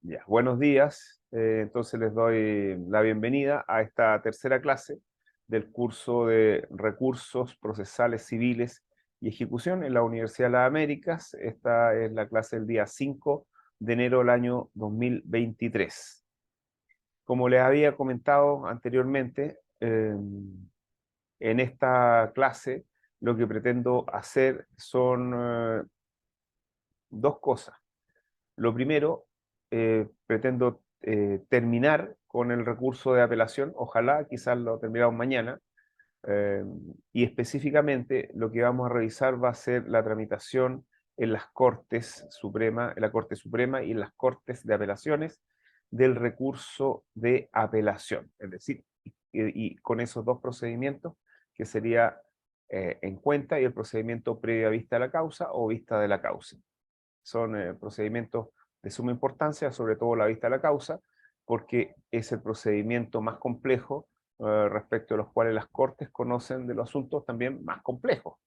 Ya, buenos días. Entonces les doy la bienvenida a esta tercera clase del curso de Recursos Procesales Civiles y Ejecución en la Universidad de las Américas. Esta es la clase del día 5 de enero del año 2023. Como les había comentado anteriormente, en esta clase lo que pretendo hacer son dos cosas. Lo primero, pretendo terminar con el recurso de apelación, ojalá, quizás lo terminamos mañana, eh, y específicamente lo que vamos a revisar va a ser la tramitación en las Cortes Suprema, en la Corte Suprema y en las Cortes de Apelaciones del recurso de apelación, es decir, y con esos dos procedimientos, que sería en cuenta y el procedimiento previo a vista de la causa o vista de la causa. Son procedimientos de suma importancia, sobre todo la vista de la causa, porque es el procedimiento más complejo respecto a los cuales las Cortes conocen de los asuntos también más complejos,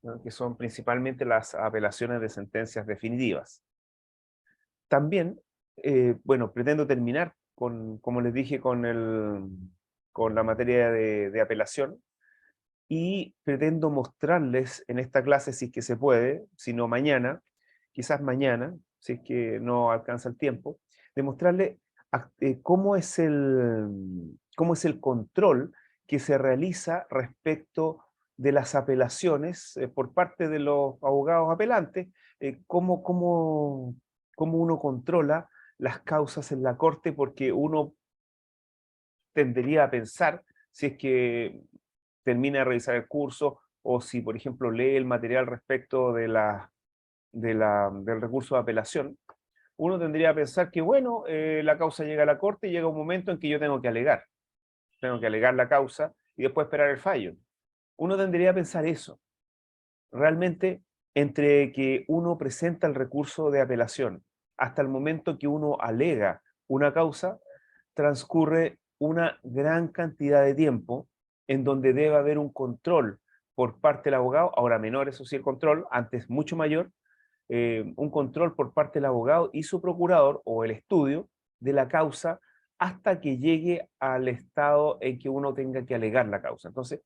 ¿no? Que son principalmente las apelaciones de sentencias definitivas. También, bueno, pretendo terminar con, como les dije, con la materia de apelación, y pretendo mostrarles en esta clase, si es que se puede, si no mañana, quizás mañana, si es que no alcanza el tiempo, demostrarles cómo es el control que se realiza respecto de las apelaciones por parte de los abogados apelantes, cómo uno controla las causas en la corte, porque uno tendería a pensar, si es que termina de revisar el curso, o si, por ejemplo, lee el material respecto del recurso de apelación, uno tendría a pensar que, bueno, la causa llega a la corte y llega un momento en que yo tengo que alegar la causa y después esperar el fallo. Uno tendría a pensar eso. Realmente, entre que uno presenta el recurso de apelación hasta el momento que uno alega una causa, transcurre una gran cantidad de tiempo en donde debe haber un control por parte del abogado, ahora menor, eso sí, el control, antes mucho mayor, un control por parte del abogado y su procurador o el estudio de la causa hasta que llegue al estado en que uno tenga que alegar la causa. Entonces,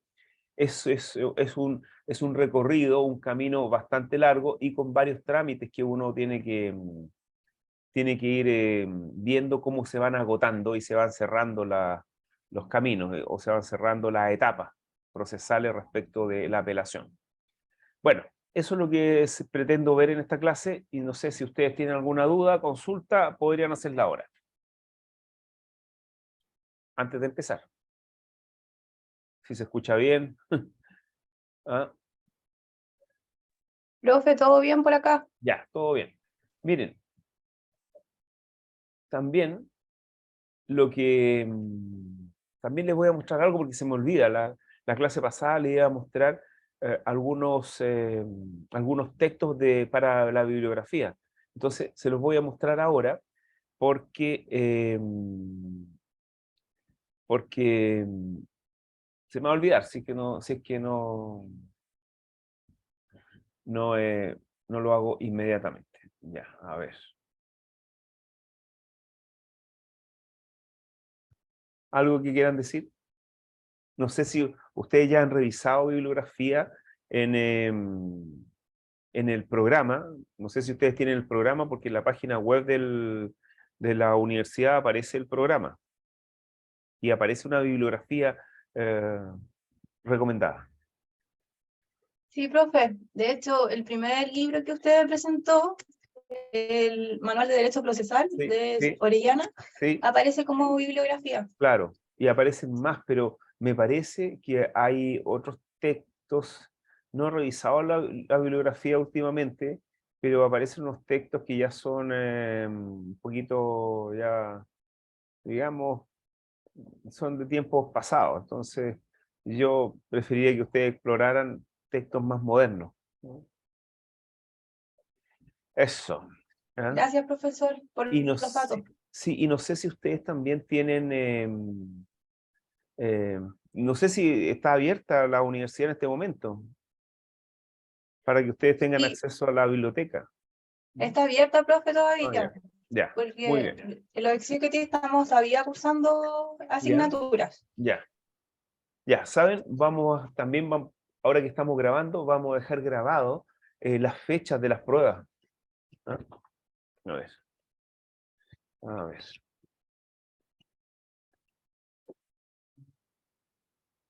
es un recorrido, un camino bastante largo y con varios trámites que uno tiene que ir viendo cómo se van agotando y se van cerrando los caminos o se van cerrando las etapas procesales respecto de la apelación. Bueno, eso es lo que pretendo ver en esta clase y no sé si ustedes tienen alguna duda, consulta, podrían hacerla ahora, antes de empezar. Si se escucha bien. ¿Ah? Profe, ¿todo bien por acá? Ya, todo bien. Miren, también lo que también les voy a mostrar algo porque se me olvida. La clase pasada les iba a mostrar algunos textos para la bibliografía. Entonces, se los voy a mostrar ahora porque, porque se me va a olvidar si es que no, no lo hago inmediatamente. Ya, a ver. ¿Algo que quieran decir? No sé si ustedes ya han revisado bibliografía en, en el programa. No sé si ustedes tienen el programa porque en la página web de la universidad aparece el programa y aparece una bibliografía eh, recomendada. Sí, profe. De hecho, el primer libro que usted presentó, el Manual de Derecho Procesal Sí, de sí, Orellana, sí, aparece como bibliografía. claro. Y aparecen más, pero me parece que hay otros textos. No he revisado la bibliografía últimamente, pero aparecen unos textos que ya son un poquito, ya, digamos, son de tiempos pasados. Entonces, yo preferiría que ustedes exploraran textos más modernos, ¿no? Eso. ¿Ah? Gracias, profesor, por Y no los datos. sé, sí, y no sé si ustedes también tienen, no sé si está abierta la universidad en este momento para que ustedes tengan Sí, acceso a la biblioteca. ¿Mm? está abierta, profe, Ah, todavía. ya. Ya, muy bien. porque en los Executive estamos todavía cursando asignaturas. Ya, ya, ¿saben? También vamos, ahora que estamos grabando, vamos a dejar grabado las fechas de las pruebas. ¿Ah? A ver, a ver.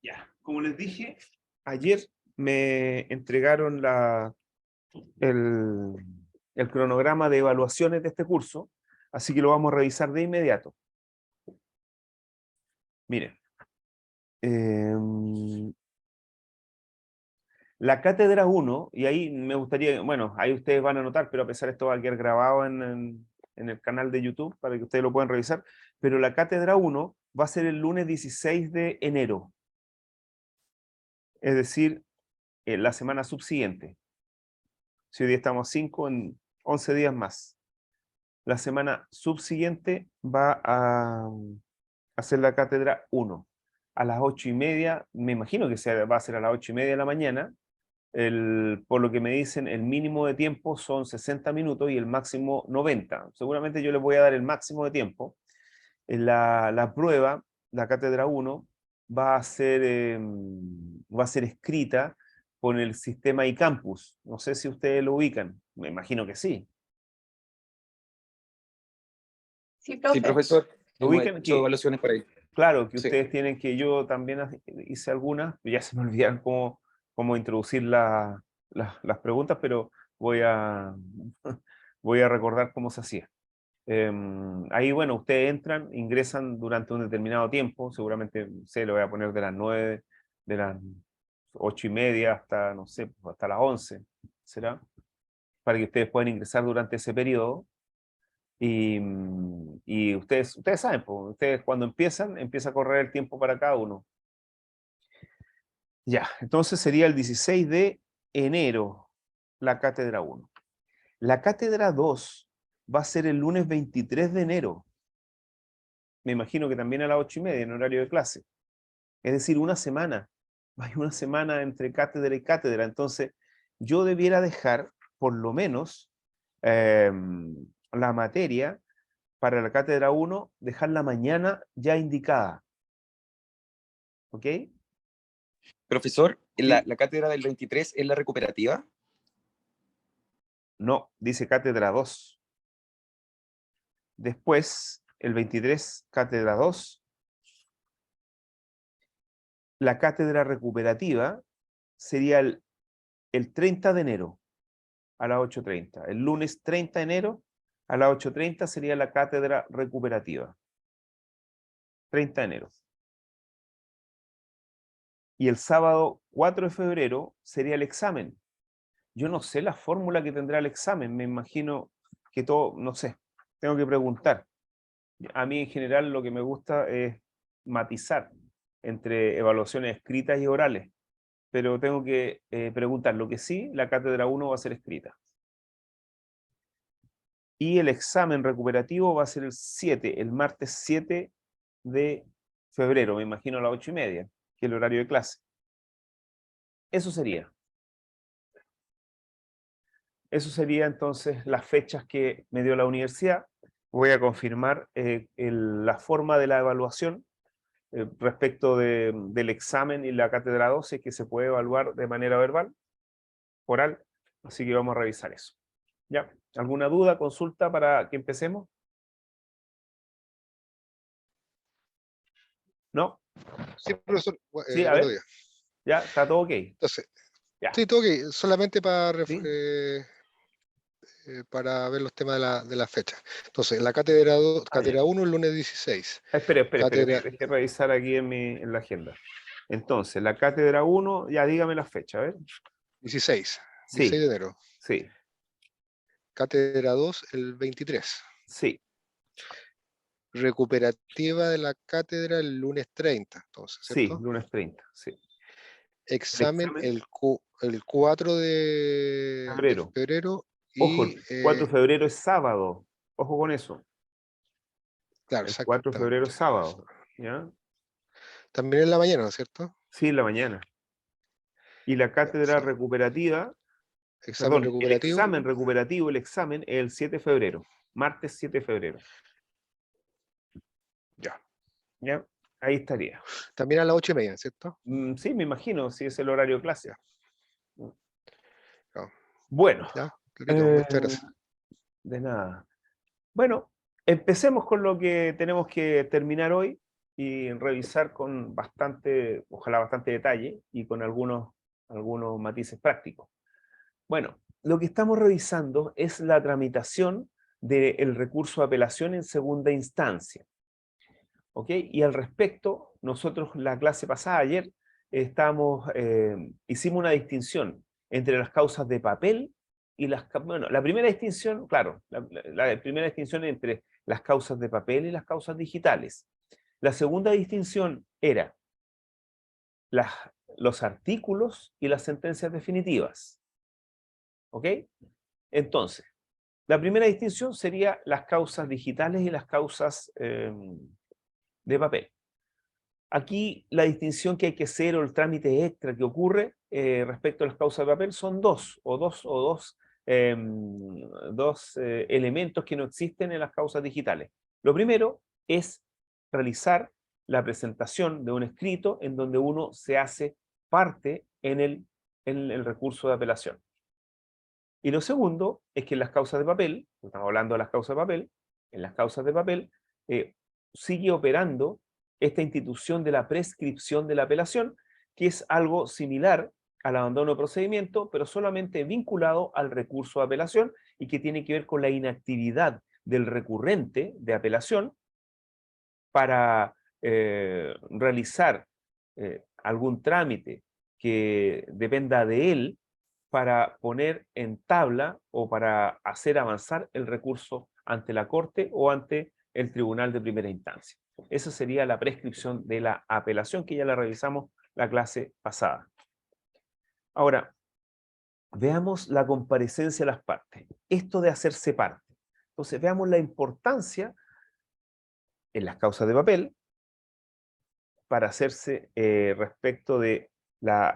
Ya, como les dije, ayer me entregaron el, el cronograma de evaluaciones de este curso, así que lo vamos a revisar de inmediato. Miren, la cátedra 1, y ahí me gustaría, bueno, ahí ustedes van a notar, pero a pesar de esto va a quedar grabado en el canal de YouTube para que ustedes lo puedan revisar, pero la cátedra 1 va a ser el lunes 16 de enero, es decir, la semana subsiguiente. Si hoy día estamos 5, en 11 días más. La semana subsiguiente va a hacer la cátedra 1 a las 8:30, me imagino que va a ser a las 8:30 de la mañana. Por lo que me dicen, el mínimo de tiempo son 60 minutos y el máximo 90. Seguramente yo les voy a dar el máximo de tiempo. La prueba, la cátedra 1, va a ser escrita con el sistema iCampus. No sé si ustedes lo ubican. Me imagino que sí. Sí, Sí, profe. profesor, ¿Lo hemos ubican? hecho evaluaciones por ahí. Claro, que Sí. ustedes tienen que yo también hice algunas, ya se me olvidaron cómo introducir las preguntas, pero voy a, voy a recordar cómo se hacía. Ahí, bueno, ustedes entran, ingresan durante un determinado tiempo, seguramente, no sé, lo voy a poner de las 9, de las 8:30 hasta, no sé, hasta las 11, ¿será? Para que ustedes puedan ingresar durante ese periodo. Y ustedes saben, pues, ustedes cuando empieza a correr el tiempo para cada uno. Ya, entonces sería el 16 de enero la cátedra 1. La cátedra 2 va a ser el lunes 23 de enero. Me imagino que también a las 8:30 en horario de clase. Es decir, una semana. Hay una semana entre cátedra y cátedra. Entonces, yo debiera dejar, por lo menos, la materia para la cátedra 1, dejarla mañana ya indicada. ¿Ok? Profesor, Sí. la cátedra del 23 es la recuperativa. No, dice cátedra 2. Después, el 23, cátedra 2. La cátedra recuperativa sería el 30 de enero a las 8:30. El lunes 30 de enero a las 8:30 sería la cátedra recuperativa. 30 de enero. Y el sábado 4 de febrero sería el examen. Yo no sé la fórmula que tendrá el examen, me imagino que todo, no sé, tengo que preguntar. A mí en general lo que me gusta es matizar entre evaluaciones escritas y orales, pero tengo que preguntar. Lo que sí, la cátedra 1 va a ser escrita. Y el examen recuperativo va a ser el martes 7 de febrero, me imagino a las 8:30, que es el horario de clase. Eso sería. Eso sería entonces las fechas que me dio la universidad. Voy a confirmar la forma de la evaluación respecto del examen y la cátedra 12, que se puede evaluar de manera verbal, oral, así que vamos a revisar eso. ¿Ya? ¿Alguna duda, consulta para que empecemos? ¿No? Sí, profesor, Sí, a buenos ver, días. ya, está todo ok. Entonces, Ya. sí, todo ok, solamente ¿Sí? para ver los temas de la fecha. Entonces, la cátedra, cátedra 1, el lunes 16. Espere, Cátedra deje revisar aquí en la agenda. Entonces, la cátedra 1, ya dígame la fecha, a ver. 16 Sí, de enero. sí, Cátedra 2, el 23. sí, Recuperativa de la cátedra el lunes 30, entonces, sí, ¿cierto? lunes 30, sí. El Examen examen, el 4 de febrero. febrero Ojo, y, el 4 de febrero es sábado. Ojo con eso. claro, El 4 de febrero exactamente. es sábado. ¿Ya? También en la mañana, ¿no es cierto? Sí, en la mañana. Y la Ya, cátedra sí. recuperativa, Examen perdón, el recuperativo. examen recuperativo, el examen es el 7 de febrero. martes 7 de febrero. Ya. ¿Ya? Ahí estaría. También a las 8:30, ¿cierto? Sí, me imagino, si es el horario de clase. Ya. Bueno, Ya, clarito, muchas gracias. de nada. Bueno, empecemos con lo que tenemos que terminar hoy y revisar con bastante, ojalá bastante detalle y con algunos matices prácticos. Bueno, lo que estamos revisando es la tramitación del recurso de apelación en segunda instancia. ¿Ok? Y al respecto, nosotros la clase pasada, ayer, hicimos una distinción entre las causas de papel y bueno, la primera distinción, claro, la primera distinción entre las causas de papel y las causas digitales. La segunda distinción era los artículos y las sentencias definitivas. ¿Ok? Entonces, la primera distinción sería las causas digitales y las causas de papel. Aquí la distinción que hay que hacer o el trámite extra que ocurre respecto a las causas de papel son dos elementos que no existen en las causas digitales. Lo primero es realizar la presentación de un escrito en donde uno se hace parte en el recurso de apelación. Y lo segundo es que en las causas de papel, estamos hablando de las causas de papel, en las causas de papel sigue operando esta institución de la prescripción de la apelación, que es algo similar al abandono de procedimiento, pero solamente vinculado al recurso de apelación y que tiene que ver con la inactividad del recurrente de apelación para realizar algún trámite que dependa de él para poner en tabla o para hacer avanzar el recurso ante la Corte o ante el Tribunal de Primera Instancia. Esa sería la prescripción de la apelación, que ya la revisamos la clase pasada. Ahora, veamos la comparecencia de las partes. Esto de hacerse parte. Entonces, veamos la importancia en las causas de papel para hacerse respecto de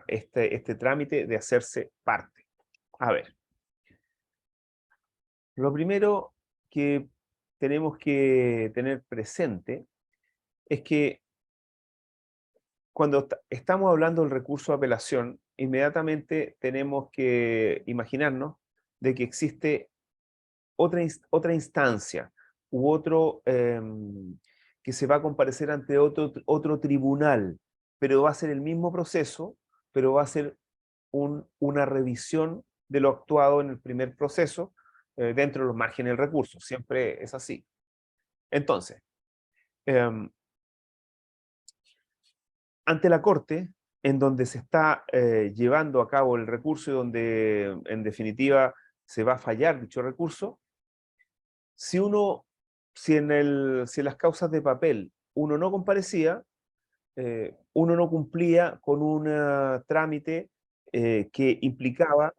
este trámite de hacerse parte. A ver, lo primero que tenemos que tener presente es que cuando estamos hablando del recurso de apelación, inmediatamente tenemos que imaginarnos de que existe otra instancia u otro que se va a comparecer ante otro tribunal, pero va a ser el mismo proceso, pero va a ser una revisión de lo actuado en el primer proceso dentro de los márgenes del recurso. Siempre es así. Entonces, ante la Corte, en donde se está llevando a cabo el recurso y donde en definitiva se va a fallar dicho recurso, si en las causas de papel uno no comparecía, uno no cumplía con un trámite que implicaba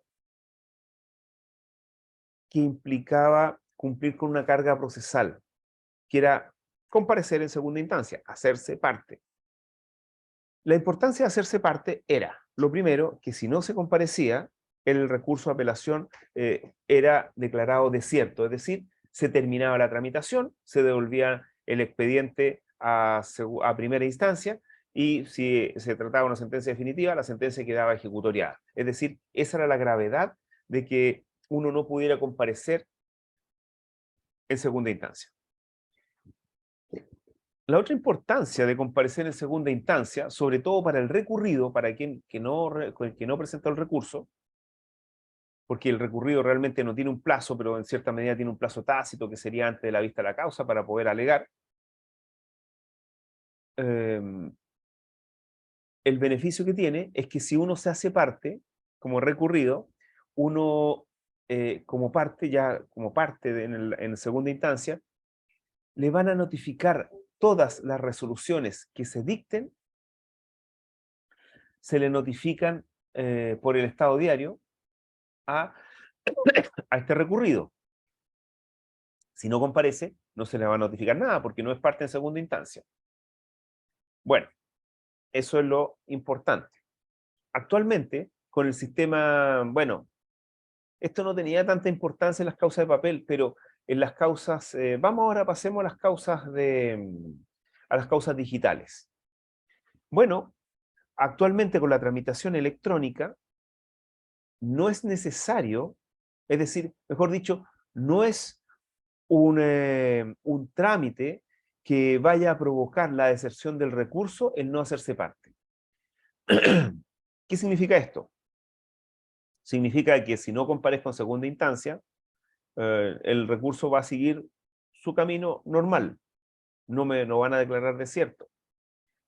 cumplir con una carga procesal, que era comparecer en segunda instancia, hacerse parte. La importancia de hacerse parte era, lo primero, que si no se comparecía, el recurso de apelación era declarado desierto, es decir, se terminaba la tramitación, se devolvía el expediente a primera instancia y si se trataba de una sentencia definitiva, la sentencia quedaba ejecutoriada. Es decir, esa era la gravedad de que uno no pudiera comparecer en segunda instancia. La otra importancia de comparecer en segunda instancia, sobre todo para el recurrido, para quien que no presentó el recurso, porque el recurrido realmente no tiene un plazo, pero en cierta medida tiene un plazo tácito que sería antes de la vista de la causa para poder alegar. El beneficio que tiene es que si uno se hace parte, como recurrido, uno como parte en segunda instancia, le van a notificar todas las resoluciones que se dicten, se le notifican por el Estado Diario a este recurrido. Si no comparece, no se le va a notificar nada porque no es parte en segunda instancia. Bueno, eso es lo importante. Actualmente, con el sistema, bueno, esto no tenía tanta importancia en las causas de papel, pero en las causas, vamos ahora, pasemos a las causas a las causas digitales. Bueno, actualmente con la tramitación electrónica no es necesario, es decir, mejor dicho, no es un trámite que vaya a provocar la deserción del recurso el no hacerse parte. ¿Qué significa esto? Significa que si no comparezco en segunda instancia, el recurso va a seguir su camino normal, no van a declarar desierto.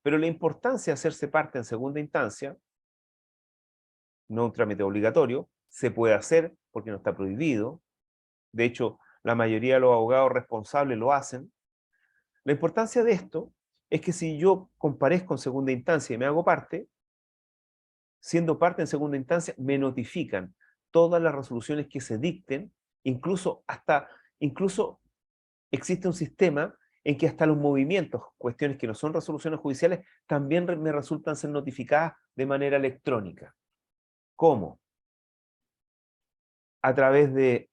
Pero la importancia de hacerse parte en segunda instancia, no un trámite obligatorio, se puede hacer porque no está prohibido. De hecho, la mayoría de los abogados responsables lo hacen. La importancia de esto es que si yo comparezco en segunda instancia y me hago parte, siendo parte en segunda instancia, me notifican todas las resoluciones que se dicten, incluso existe un sistema en que hasta los movimientos, cuestiones que no son resoluciones judiciales, también me resultan ser notificadas de manera electrónica. ¿Cómo? A través de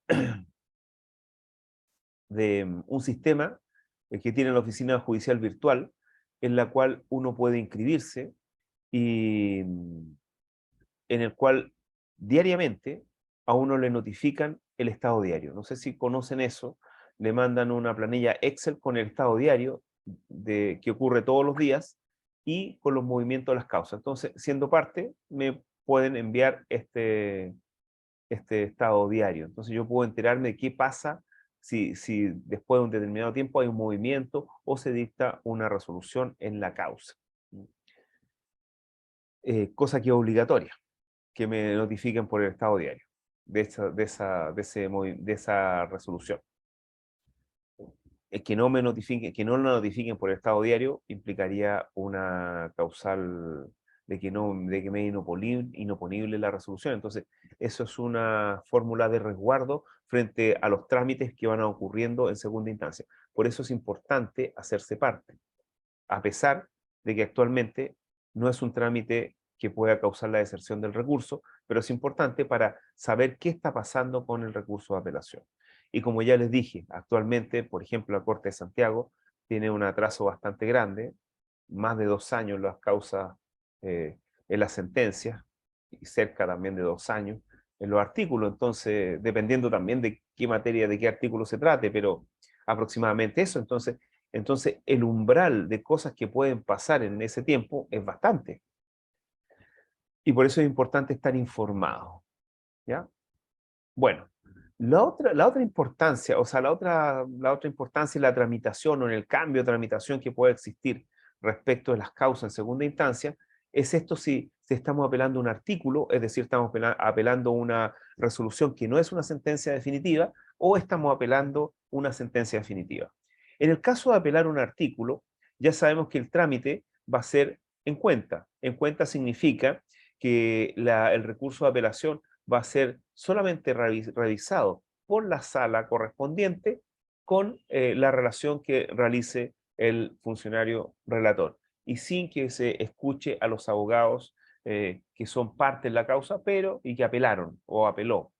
un sistema que tiene la oficina judicial virtual, en la cual uno puede inscribirse y en el cual diariamente a uno le notifican el estado diario. No sé si conocen eso, le mandan una planilla Excel con el estado diario que ocurre todos los días y con los movimientos de las causas. Entonces, siendo parte, me pueden enviar este estado diario. Entonces yo puedo enterarme de qué pasa si después de un determinado tiempo hay un movimiento o se dicta una resolución en la causa. Cosa que es obligatoria, que me notifiquen por el estado diario de esa resolución. Que no me notifiquen, que no la notifiquen por el estado diario implicaría una causal de que me es inoponible la resolución. Entonces, eso es una fórmula de resguardo frente a los trámites que van ocurriendo en segunda instancia. Por eso es importante hacerse parte, a pesar de que actualmente no es un trámite que pueda causar la deserción del recurso, pero es importante para saber qué está pasando con el recurso de apelación. Y como ya les dije, actualmente, por ejemplo, la Corte de Santiago tiene un atraso bastante grande, más de 2 años las causas en las sentencias, y cerca también de 2 años en los artículos, entonces, dependiendo también de qué materia, de qué artículo se trate, pero aproximadamente eso. Entonces el umbral de cosas que pueden pasar en ese tiempo es bastante. Y por eso es importante estar informado, ¿ya? Bueno, la otra importancia, o sea, la otra importancia en la tramitación o en el cambio de tramitación que puede existir respecto de las causas en segunda instancia, es esto si estamos apelando a un artículo, es decir, estamos apelando a una resolución que no es una sentencia definitiva, o estamos apelando una sentencia definitiva. En el caso de apelar un artículo, ya sabemos que el trámite va a ser en cuenta. En cuenta significa que el recurso de apelación va a ser solamente revisado por la sala correspondiente con la relación que realice el funcionario relator y sin que se escuche a los abogados que son parte de la causa, pero y que apelaron o apeló.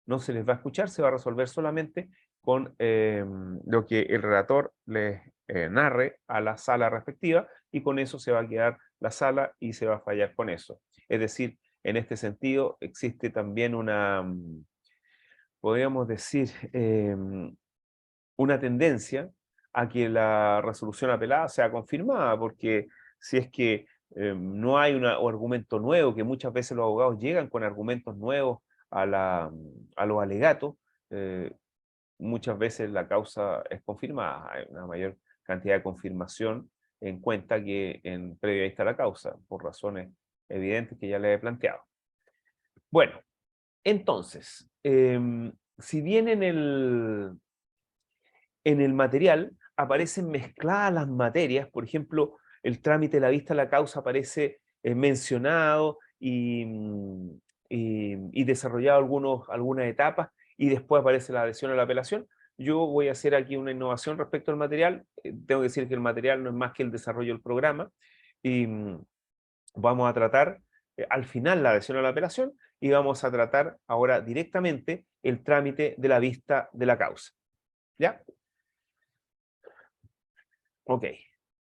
No se les va a escuchar, se va a resolver solamente con lo que el relator les narre a la sala respectiva, y con eso se va a quedar la sala y se va a fallar con eso. Es decir, en este sentido existe también podríamos decir, una tendencia a que la resolución apelada sea confirmada, porque si es que no hay un argumento nuevo, que muchas veces los abogados llegan con argumentos nuevos a los alegatos, eh, muchas veces la causa es confirmada. Hay una mayor cantidad de confirmación en cuenta que en previa está la causa, por razones evidentes que ya les he planteado. Bueno, entonces, si bien en el material aparecen mezcladas las materias, por ejemplo, el trámite de la vista a la causa aparece mencionado y desarrollado algunas etapas, y después aparece la adhesión a la apelación. Yo voy a hacer aquí una innovación respecto al material. Tengo que decir que el material no es más que el desarrollo del programa, y vamos a tratar al final la adhesión a la apelación, y vamos a tratar ahora directamente el trámite de la vista de la causa. ¿Ya? Ok,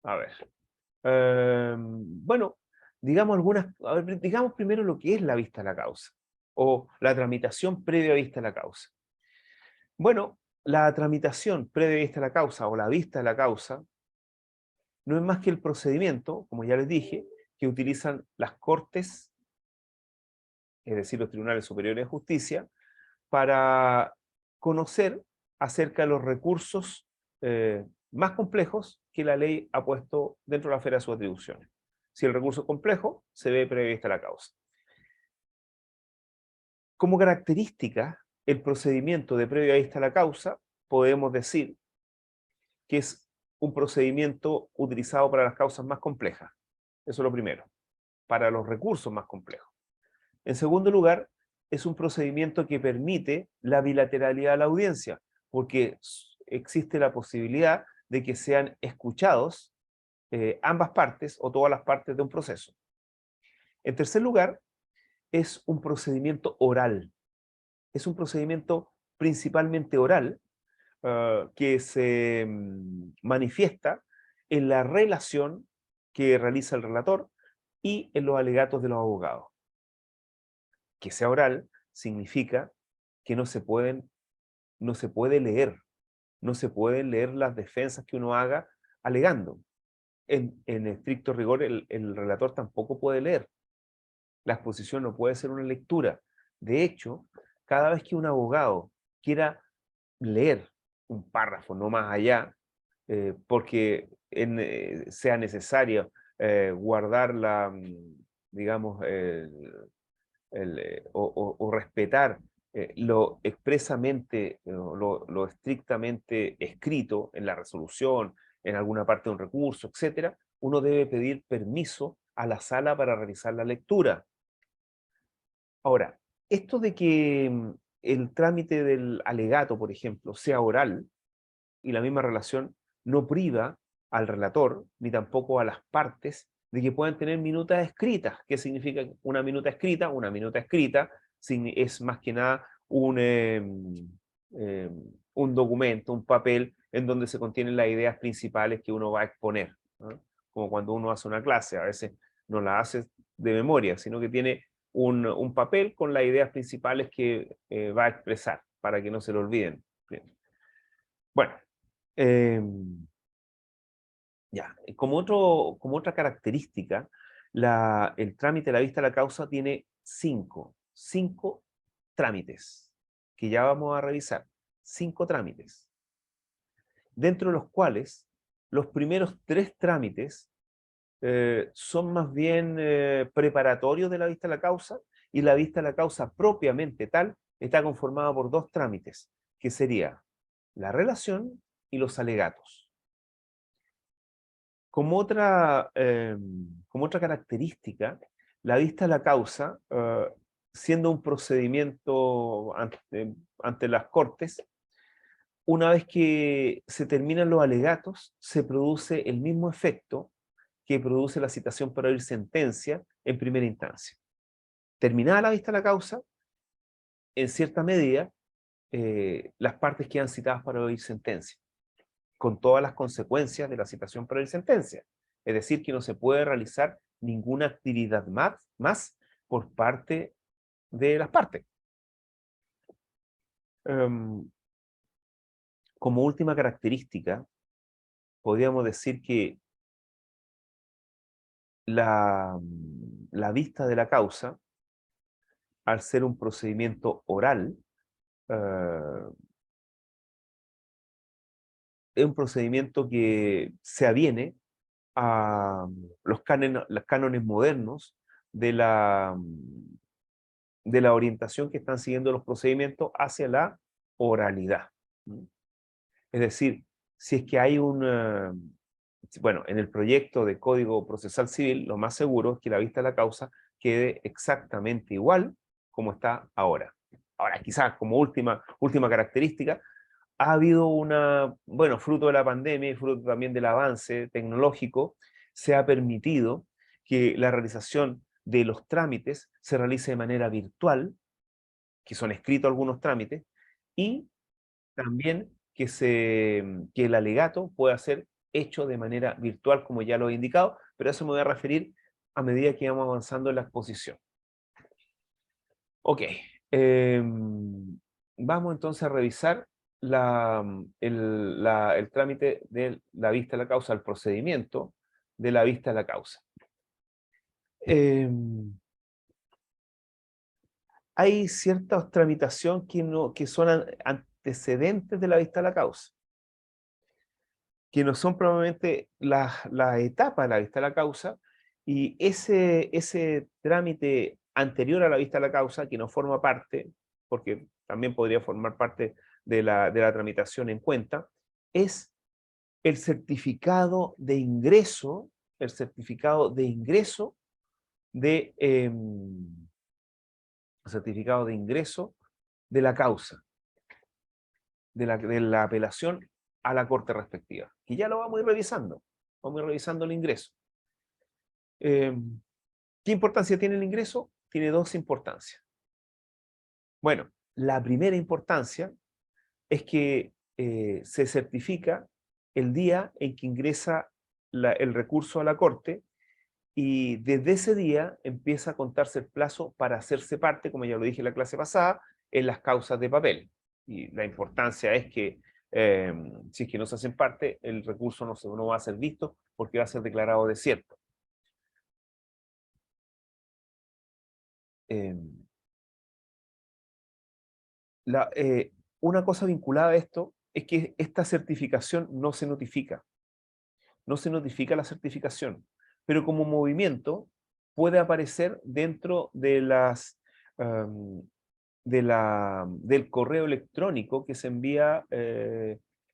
a ver. Bueno, digamos digamos primero lo que es la vista a la causa, o la tramitación previa a vista a la causa. Bueno, la tramitación previa a vista a la causa, o la vista a la causa, no es más que el procedimiento, como ya les dije, que utilizan las Cortes, es decir, los Tribunales Superiores de Justicia, para conocer acerca de los recursos más complejos que la ley ha puesto dentro de la esfera de sus atribuciones. Si el recurso es complejo, se ve prevista la causa. Como característica, el procedimiento de previa vista a la causa, podemos decir que es un procedimiento utilizado para las causas más complejas. Eso es lo primero, para los recursos más complejos. En segundo lugar, es un procedimiento que permite la bilateralidad de la audiencia, porque existe la posibilidad de que sean escuchados ambas partes o todas las partes de un proceso. En tercer lugar, es un procedimiento oral. Es un procedimiento principalmente oral que se manifiesta en la relación que realiza el relator y en los alegatos de los abogados. Que sea oral significa que no se puede leer, no se pueden leer las defensas que uno haga alegando. En estricto rigor, el relator tampoco puede leer. La exposición no puede ser una lectura. De hecho, cada vez que un abogado quiera leer un párrafo, no más allá, porque sea necesario guardar digamos, o respetar lo expresamente, lo estrictamente escrito en la resolución, en alguna parte de un recurso, etcétera, uno debe pedir permiso a la sala para realizar la lectura. Ahora, esto de que el trámite del alegato, por ejemplo, sea oral, y la misma relación no priva al relator, ni tampoco a las partes, de que puedan tener minutas escritas. ¿Qué significa una minuta escrita? Una minuta escrita es más que nada un documento, un papel, en donde se contienen las ideas principales que uno va a exponer, ¿no? Como cuando uno hace una clase, a veces no la hace de memoria, sino que tiene un papel con las ideas principales que va a expresar, para que no se lo olviden. Bien. Bueno, ya, como otra característica, el trámite de la vista a la causa tiene cinco trámites, que ya vamos a revisar. 5 trámites, dentro de los cuales los primeros 3 trámites son más bien preparatorios de la vista a la causa, y la vista a la causa propiamente tal está conformada por 2 trámites, que sería la relación y los alegatos. Como otra característica, la vista a la causa, siendo un procedimiento ante las Cortes, una vez que se terminan los alegatos, se produce el mismo efecto que produce la citación para oír sentencia en primera instancia. Terminada la vista a la causa, en cierta medida, las partes quedan citadas para oír sentencia, con todas las consecuencias de la citación para oír sentencia. Es decir, que no se puede realizar ninguna actividad más por parte de las partes. Como última característica, podríamos decir que la vista de la causa, al ser un procedimiento oral, es un procedimiento que se aviene a los cánones modernos de la orientación que están siguiendo los procedimientos hacia la oralidad. Es decir, si es que hay bueno, en el proyecto de Código Procesal Civil, lo más seguro es que la vista de la causa quede exactamente igual como está ahora. Ahora, quizás como última característica, ha habido bueno, fruto de la pandemia y fruto también del avance tecnológico, se ha permitido que la realización de los trámites se realice de manera virtual, que son escritos algunos trámites, y también que el alegato pueda ser hecho de manera virtual, como ya lo he indicado, pero a eso me voy a referir a medida que vamos avanzando en la exposición. Ok, vamos entonces a revisar el trámite de la vista a la causa, el procedimiento de la vista a la causa. Hay ciertas tramitación que son antecedentes de la vista a la causa, que no son probablemente la etapa de la vista a la causa, y ese trámite anterior a la vista a la causa, que no forma parte, porque también podría formar parte de la tramitación en cuenta, es el certificado de ingreso, de, certificado de ingreso de la causa, de la apelación a la corte respectiva, que ya lo vamos a ir revisando el ingreso. ¿Qué importancia tiene el ingreso? Tiene dos importancias. Bueno, la primera importancia es que se certifica el día en que ingresa el recurso a la corte, y desde ese día empieza a contarse el plazo para hacerse parte, como ya lo dije en la clase pasada, en las causas de papel. Y la importancia es que si es que no se hacen parte, el recurso no va a ser visto porque va a ser declarado desierto. Una cosa vinculada a esto es que esta certificación no se notifica. No se notifica la certificación, pero como movimiento puede aparecer dentro de del correo electrónico que se envía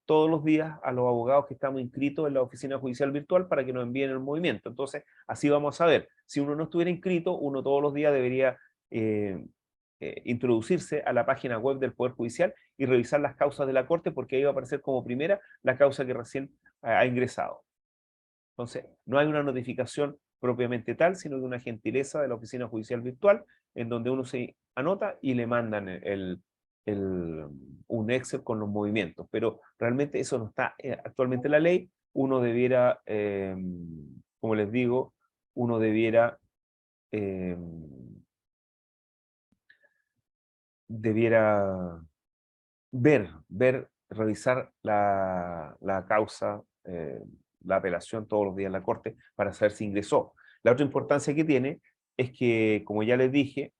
todos los días a los abogados que estamos inscritos en la oficina judicial virtual para que nos envíen el movimiento. Entonces, así vamos a ver. Si uno no estuviera inscrito, uno todos los días debería introducirse a la página web del Poder Judicial y revisar las causas de la Corte, porque ahí va a aparecer como primera la causa que recién ha ingresado. Entonces, no hay una notificación propiamente tal, sino que una gentileza de la oficina judicial virtual, en donde uno se anota y le mandan un Excel con los movimientos. Pero realmente eso no está actualmente en la ley. Uno debiera, como les digo, uno debiera revisar la causa, la apelación todos los días en la corte para saber si ingresó. La otra importancia que tiene es que, como ya les dije,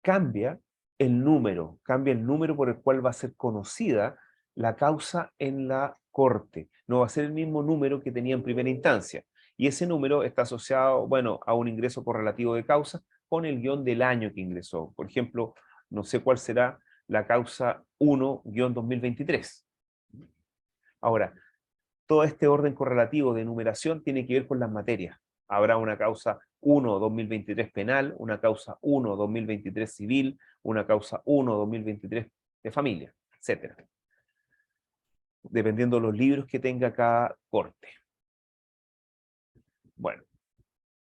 cambia el número por el cual va a ser conocida la causa en la corte. No va a ser el mismo número que tenía en primera instancia. Y ese número está asociado, bueno, a un ingreso correlativo de causa con el guión del año que ingresó. Por ejemplo, no sé cuál será la causa 1-2023. Ahora, todo este orden correlativo de numeración tiene que ver con las materias. Habrá una causa 1-2023 penal, una causa 1-2023 civil, una causa 1-2023 de familia, etc. Dependiendo de los libros que tenga cada corte. Bueno,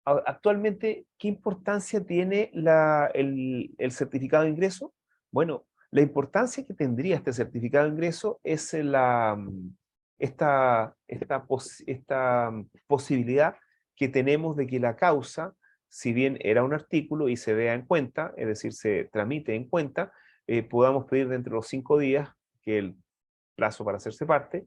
actualmente, ¿qué importancia tiene el certificado de ingreso? Bueno, la importancia que tendría este certificado de ingreso es esta posibilidad que tenemos de que la causa, si bien era un artículo y se vea en cuenta, es decir, se tramite en cuenta, podamos pedir dentro de los 5 días, que el plazo para hacerse parte,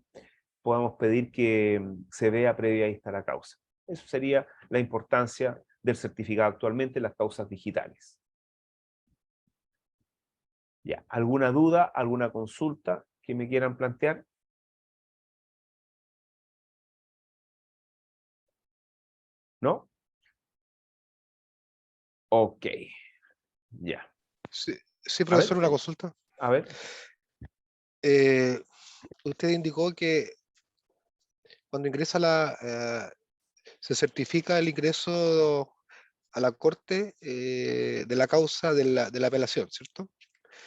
podamos pedir que se vea previa vista la causa. Eso sería la importancia del certificado actualmente en las causas digitales. Ya, ¿alguna duda, alguna consulta que me quieran plantear? ¿No? Ok, ya. Sí, A profesor, ver, una consulta. a ver. Usted indicó que cuando ingresa se certifica el ingreso a la corte de la causa de la apelación, ¿cierto?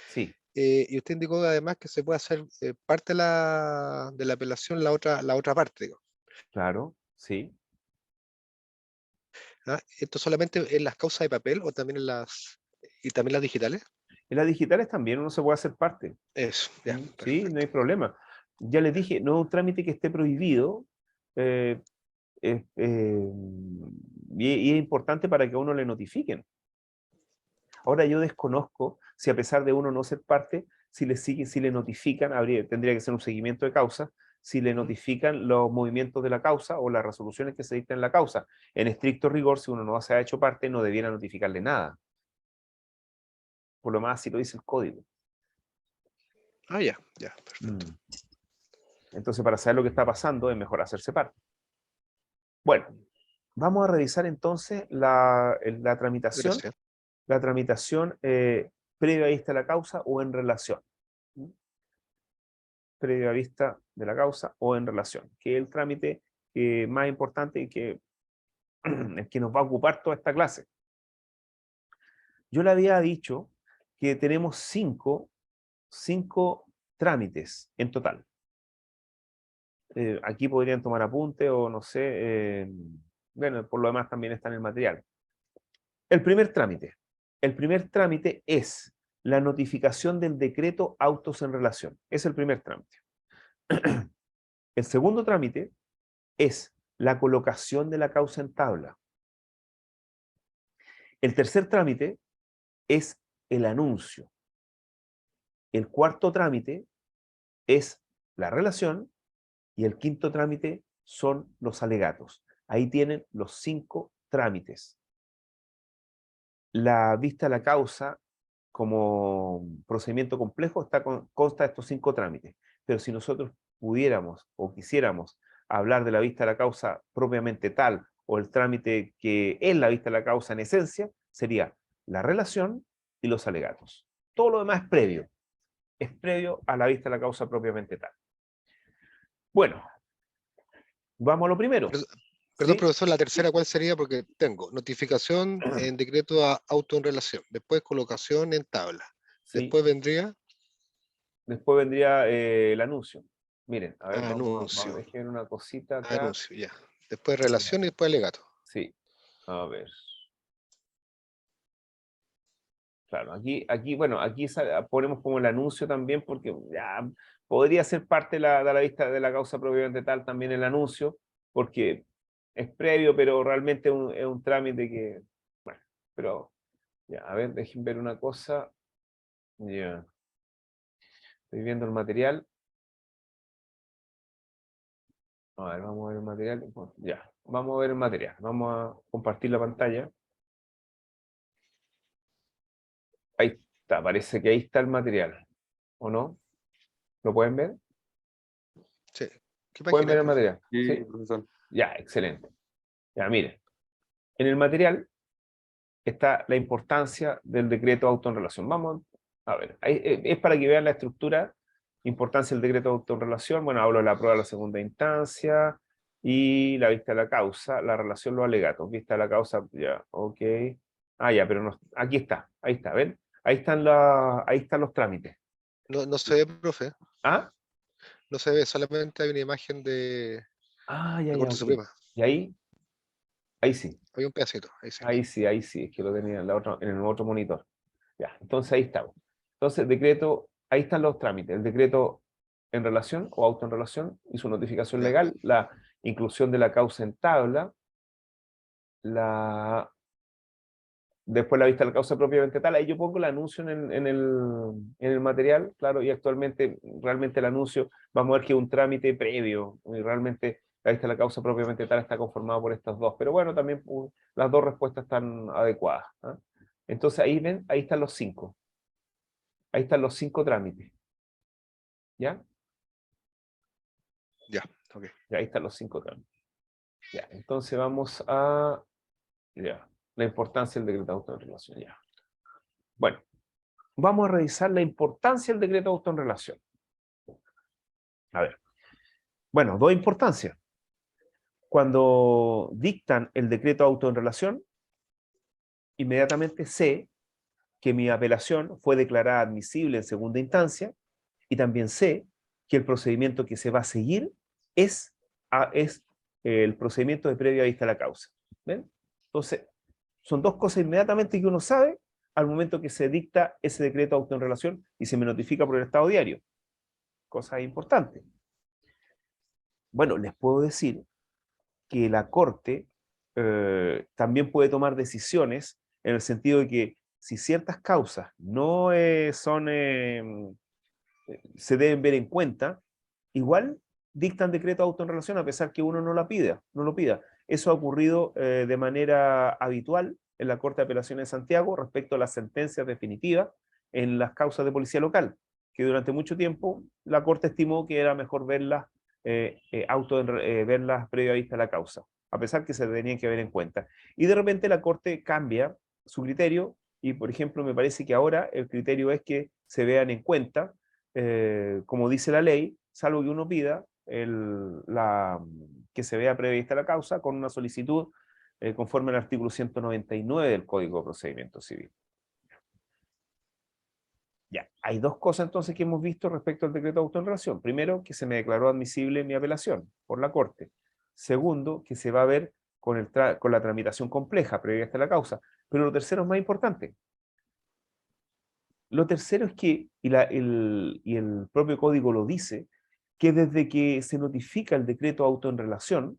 Sí, Y usted indicó además que se puede hacer parte de la apelación la otra parte, digo. claro, sí. ¿Ah? ¿Esto solamente en las causas de papel o también y también las digitales? En las digitales también uno se puede hacer parte. Eso, ya. Sí, no Perfecto. hay problema. Ya les dije, no es un trámite que esté prohibido, eh, y es importante para que a uno le notifiquen. Ahora yo desconozco si a pesar de uno no ser parte, si le notifican, tendría que ser un seguimiento de causa, si le notifican los movimientos de la causa o las resoluciones que se dictan en la causa. En estricto rigor, si uno no se ha hecho parte, no debiera notificarle nada. Por lo más, así lo dice el código. Ah, ya, ya, perfecto. Entonces, para saber lo que está pasando, es mejor hacerse parte. Bueno, vamos a revisar entonces la tramitación. Gracias. La tramitación previa a vista de la causa o en relación. Previa vista de la causa o en relación, que es el trámite más importante y que el que nos va a ocupar toda esta clase. Yo le había dicho que tenemos cinco trámites en total. Aquí podrían tomar apunte o no sé, bueno, por lo demás también está en el material. El primer trámite es la notificación del decreto autos en relación. Es el primer trámite. El segundo trámite es la colocación de la causa en tabla. El tercer trámite es el anuncio. El cuarto trámite es la relación y el quinto trámite son los alegatos. Ahí tienen los 5 trámites. La vista de la causa como procedimiento complejo consta de estos 5 trámites. Pero si nosotros pudiéramos o quisiéramos hablar de la vista de la causa propiamente tal, o el trámite que es la vista de la causa en esencia, sería la relación y los alegatos. Todo lo demás es previo a la vista de la causa propiamente tal. Bueno, vamos a lo primero. Perdón, ¿Sí? profesor, la tercera, ¿cuál sería? Porque tengo notificación en decreto auto en relación, después colocación en tabla, Sí. después vendría Después vendría el anuncio. Miren, a ver, anuncio, dejen una cosita acá. anuncio, ya. Después relación y después alegato. Sí, a ver. Claro, bueno, ponemos como el anuncio también, porque ya podría ser parte de la vista de la causa propiamente tal también el anuncio, porque es previo, pero realmente es un trámite que, bueno, pero ya, a ver, dejen ver una cosa. Ya, estoy viendo el material. A ver, vamos a ver el material. Bueno, ya, vamos a ver el material. Vamos a compartir la pantalla. Ahí está, parece que ahí está el material, ¿o no? ¿Lo pueden ver? Sí. ¿Qué ¿Pueden página ver es, el profe? material? Sí, ¿Sí? profesor. Ya, excelente. Ya, miren. En el material está la importancia del decreto de autorrelación. Vamos a ver, es para que vean la estructura, importancia del decreto de autorrelación. Bueno, hablo de la prueba de la segunda instancia y la vista de la causa, la relación, los alegatos. Vista de la causa, ya, ok. Ah, ya, pero no, aquí está, ¿ven? Ahí están los trámites. No se ve, profe. ¿Ah? No se ve, solamente hay una imagen Ah, ya, de ya, Corte ok. Suprema. Y ahí sí, Hay un pedacito, ahí sí. ahí sí, es que lo tenía en el otro monitor. Ya, entonces ahí estamos. Entonces, decreto, ahí están los trámites. El decreto en relación o auto en relación y su notificación Ya. legal, la inclusión de la causa en tabla, la, después la vista de la causa propiamente tal. Ahí yo pongo el anuncio en el material, claro, y actualmente realmente el anuncio, vamos a ver que es un trámite previo, y realmente la vista de la causa propiamente tal está conformada por estas dos. Pero bueno, también las dos respuestas están adecuadas. ¿Ah? Entonces ahí ven, ahí están los 5. Ahí están los 5 trámites. ¿Ya? Ya, ok. Ya, ahí están los 5 trámites. Ya, entonces vamos a ya, la importancia del decreto de auto en relación. Ya. Bueno, vamos a revisar la importancia del decreto de auto en relación. A ver. Bueno, dos importancias. Cuando dictan el decreto de auto en relación, inmediatamente sé que mi apelación fue declarada admisible en segunda instancia y también sé que el procedimiento que se va a seguir es el procedimiento de previa vista a la causa. ¿Ven? Entonces, son dos cosas inmediatamente que uno sabe al momento que se dicta ese decreto de auto en relación y se me notifica por el Estado Diario. Cosa importante. Bueno, les puedo decir que la Corte también puede tomar decisiones en el sentido de que si ciertas causas no se deben ver en cuenta, igual dictan decreto de auto en relación a pesar que uno no lo pida. Eso ha ocurrido de manera habitual en la Corte de Apelaciones de Santiago respecto a las sentencias definitivas en las causas de policía local, que durante mucho tiempo la Corte estimó que era mejor verlas verlas previa vista a la causa, a pesar que se tenían que ver en cuenta. Y de repente la Corte cambia su criterio y, por ejemplo, me parece que ahora el criterio es que se vean en cuenta, como dice la ley, salvo que uno pida que se vea previa vista la causa con una solicitud conforme al artículo 199 del Código de Procedimiento Civil. Ya, hay dos cosas entonces que hemos visto respecto al decreto de auto en relación. Primero, que se me declaró admisible mi apelación por la Corte. Segundo, que se va a ver con la tramitación compleja previa hasta la causa. Pero lo tercero es más importante. Lo tercero es que, y el propio código lo dice, que desde que se notifica el decreto de auto en relación,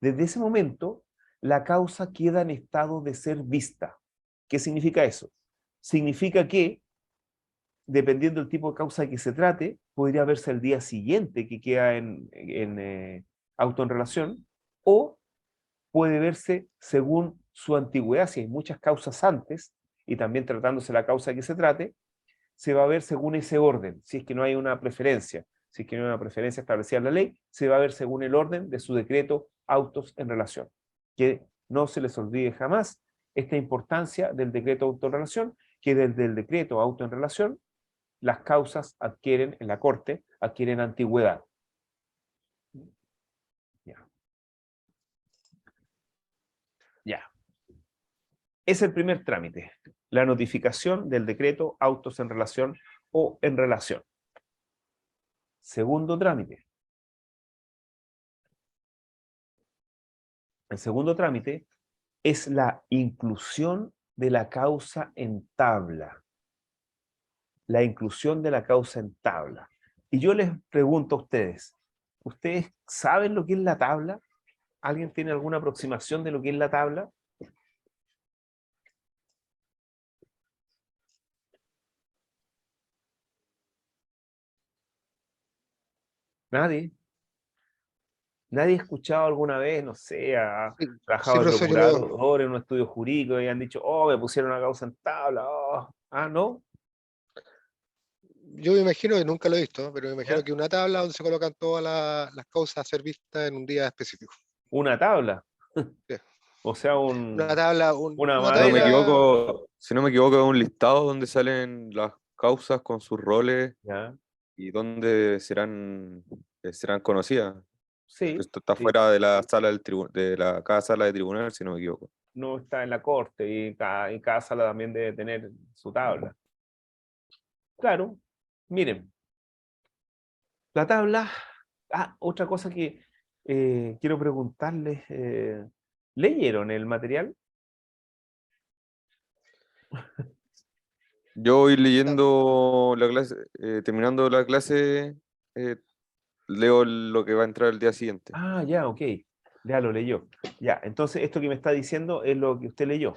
desde ese momento, la causa queda en estado de ser vista. ¿Qué significa eso? Significa que dependiendo del tipo de causa que se trate, podría verse el día siguiente que queda en auto en relación, o puede verse según su antigüedad, si hay muchas causas antes, y también tratándose la causa que se trate, se va a ver según ese orden, si es que no hay una preferencia, si es que no hay una preferencia establecida en la ley, se va a ver según el orden de su decreto autos en relación. Que no se les olvide jamás esta importancia del decreto auto en relación, que desde el decreto auto en relación las causas adquieren, en la Corte, adquieren antigüedad. Ya. Ya. Es el primer trámite, la notificación del decreto autos en relación o en relación. Segundo trámite. El segundo trámite es la inclusión de la causa en tabla. La inclusión de la causa en tabla. Y yo les pregunto a ustedes, ¿ustedes saben lo que es la tabla? ¿Alguien tiene alguna aproximación de lo que es la tabla? ¿Nadie? ¿Nadie ha escuchado alguna vez, no sé, ha Sí, trabajado de profesor, procurador en un estudio jurídico y han dicho, oh, me pusieron una causa en tabla, oh. Ah, ¿no? yo me imagino, que nunca lo he visto, pero me imagino ¿Ya? que una tabla donde se colocan todas las causas a ser vistas en un día específico. Una tabla, Sí. o sea, Una tabla, una una Si no me madera, tabla, equivoco, si no me equivoco, es un listado donde salen las causas con sus roles ¿ya? y dónde serán conocidas. Sí, Esto está sí, fuera de la sala cada sala de tribunal, si no me equivoco. no está en la corte y cada sala también debe tener su tabla. Claro, miren, la tabla, otra cosa que quiero preguntarles, ¿leyeron el material? Yo voy leyendo la clase, terminando la clase, eh, leo lo que va a entrar el día siguiente. Ah, ya, ok. Ya lo leyó. Ya, entonces esto que me está diciendo es lo que usted leyó.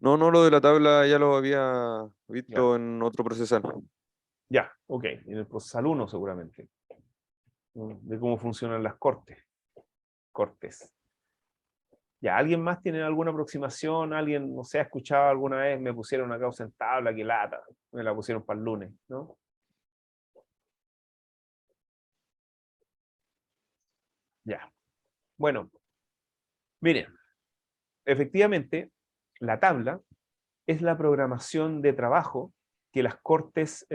No, no, lo de la tabla ya lo había Ya, visto en otro procesal. ya, ok. En el procesal 1 seguramente. De cómo funcionan las cortes. Cortes. Ya, ¿alguien más tiene alguna aproximación? ¿Alguien, no sé, ha escuchado alguna vez? Me pusieron una causa en tabla, que lata. Me la pusieron para el lunes, ¿no? Ya. Bueno, miren, efectivamente, la tabla es la programación de trabajo que las cortes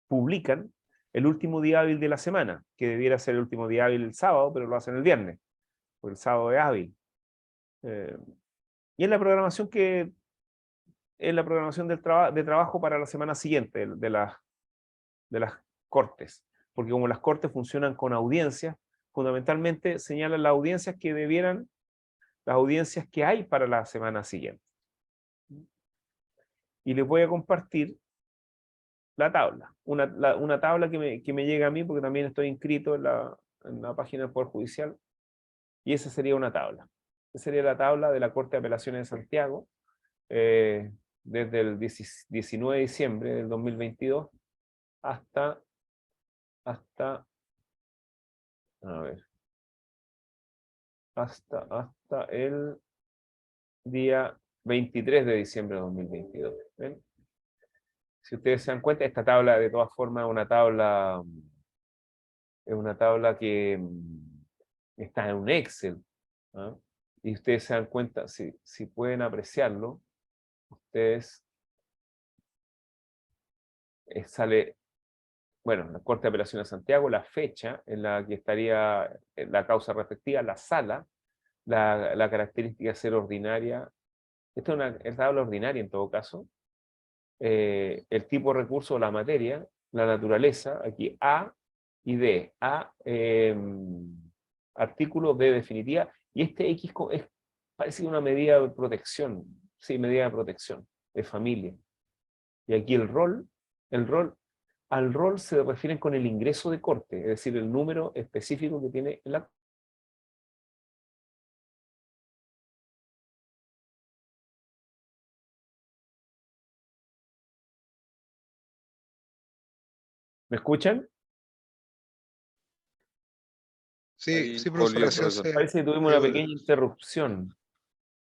publican el último día hábil de la semana, que debiera ser el último día hábil el sábado, pero lo hacen el viernes, porque el sábado es hábil. Eh, y es la programación de trabajo para la semana siguiente de las cortes, porque como las cortes funcionan con audiencias, fundamentalmente señalan las audiencias que hay para la semana siguiente. y les voy a compartir la tabla. Una tabla que me llega a mí, porque también estoy inscrito en la página del Poder Judicial, y esa sería una tabla. Esa sería la tabla de la Corte de Apelaciones de Santiago, desde el 19 de diciembre del 2022 hasta, a ver, hasta el día 23 de diciembre de 2022. ¿Ven? Si ustedes se dan cuenta, esta tabla de todas formas es una tabla que está en un Excel, ¿ah? Y ustedes se dan cuenta, si pueden apreciarlo, ustedes sale, bueno, la Corte de Apelaciones de Santiago, la fecha en la que estaría la causa respectiva, la sala, la característica de ser ordinaria. Esta es una tabla ordinaria en todo caso. El tipo de recurso o la materia, la naturaleza, aquí A y D. A, artículo, D definitiva, y este X parece una medida de protección, sí, medida de protección, de familia. Y aquí al rol se refieren con el ingreso de corte, es decir, el número específico que tiene la... ¿Me escuchan? Sí, Ahí sí, profesor, volvió, recién profesor. se Parece que tuvimos una pequeña interrupción.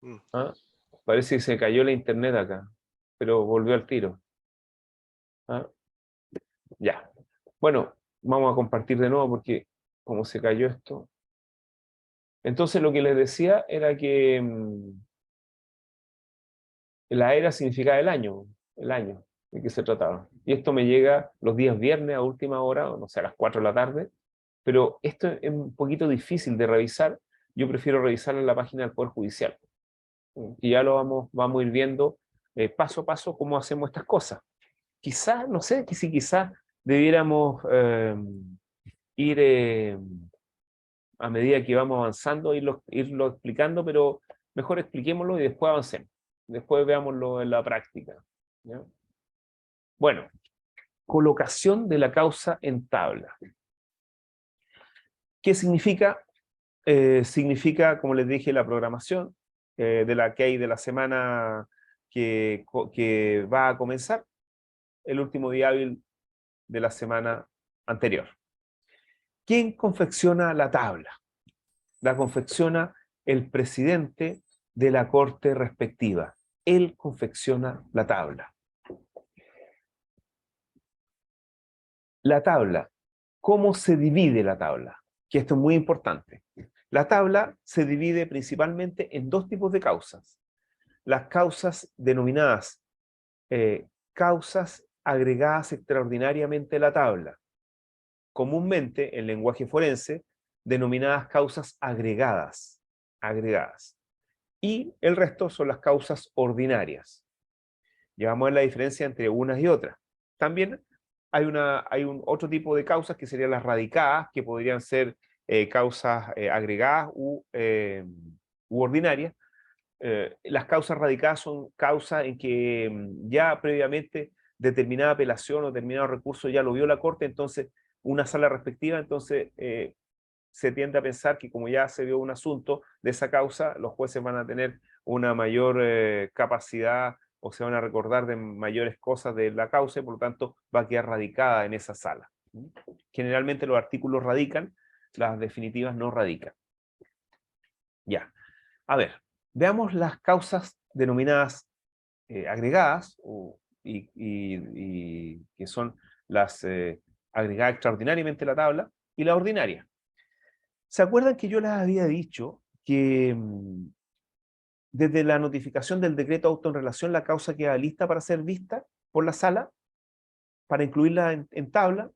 Mm. ¿Ah? Parece que se cayó la internet acá, pero volvió al tiro. ¿Ah? Ya. Bueno, vamos a compartir de nuevo porque como se cayó esto. Entonces lo que les decía era que la era significaba el año de que se trataba. Y esto me llega los días viernes a última hora, o no sé, a las 4 de la tarde, pero esto es un poquito difícil de revisar. Yo prefiero revisarlo en la página del Poder Judicial. Y ya lo vamos a ir viendo paso a paso cómo hacemos estas cosas. Quizás, no sé, que si quizás debiéramos ir a medida que vamos avanzando, irlo explicando, pero mejor expliquémoslo y después avancemos. Después veámoslo en la práctica. ¿Ya? Bueno, colocación de la causa en tabla. ¿Qué significa? Significa, como les dije, la programación de la que hay de la semana que va a comenzar, el último día hábil de la semana anterior. ¿Quién confecciona la tabla? La confecciona el presidente de la corte respectiva. Él confecciona la tabla. La tabla. ¿Cómo se divide la tabla? Que esto es muy importante. La tabla se divide principalmente en dos tipos de causas. Las causas denominadas causas agregadas extraordinariamente a la tabla. Comúnmente, en lenguaje forense, denominadas causas agregadas. Y el resto son las causas ordinarias. Ya vamos a ver la diferencia entre unas y otras. También hay un otro tipo de causas que serían las radicadas, que podrían ser causas agregadas u ordinarias. Las causas radicadas son causas en que ya previamente determinada apelación o determinado recurso ya lo vio la Corte, entonces una sala respectiva, entonces se tiende a pensar que como ya se vio un asunto de esa causa, los jueces van a tener una mayor capacidad o se van a recordar de mayores cosas de la causa y por lo tanto va a quedar radicada en esa sala. Generalmente los artículos radican, las definitivas no radican. Ya, a ver, veamos las causas denominadas agregadas y que son las agregadas extraordinariamente a la tabla y la ordinaria. ¿Se acuerdan que yo les había dicho que desde la notificación del decreto de auto en relación la causa queda lista para ser vista por la sala, para incluirla en tabla?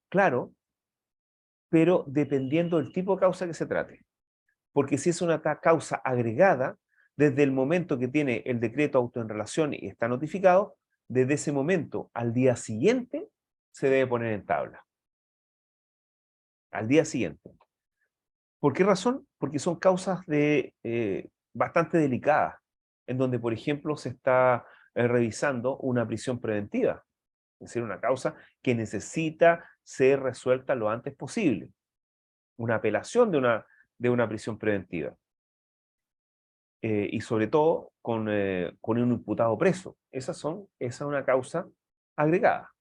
Claro, pero dependiendo del tipo de causa que se trate. Porque si es una causa agregada, desde el momento que tiene el decreto de auto en relación y está notificado, desde ese momento al día siguiente se debe poner en tabla. Al día siguiente. ¿Por qué razón? Porque son causas bastante delicadas, en donde, por ejemplo, se está revisando una prisión preventiva, es decir, una causa que necesita ser resuelta lo antes posible, una apelación de una prisión preventiva. Y sobre todo con un imputado preso. Esa es una causa agregada.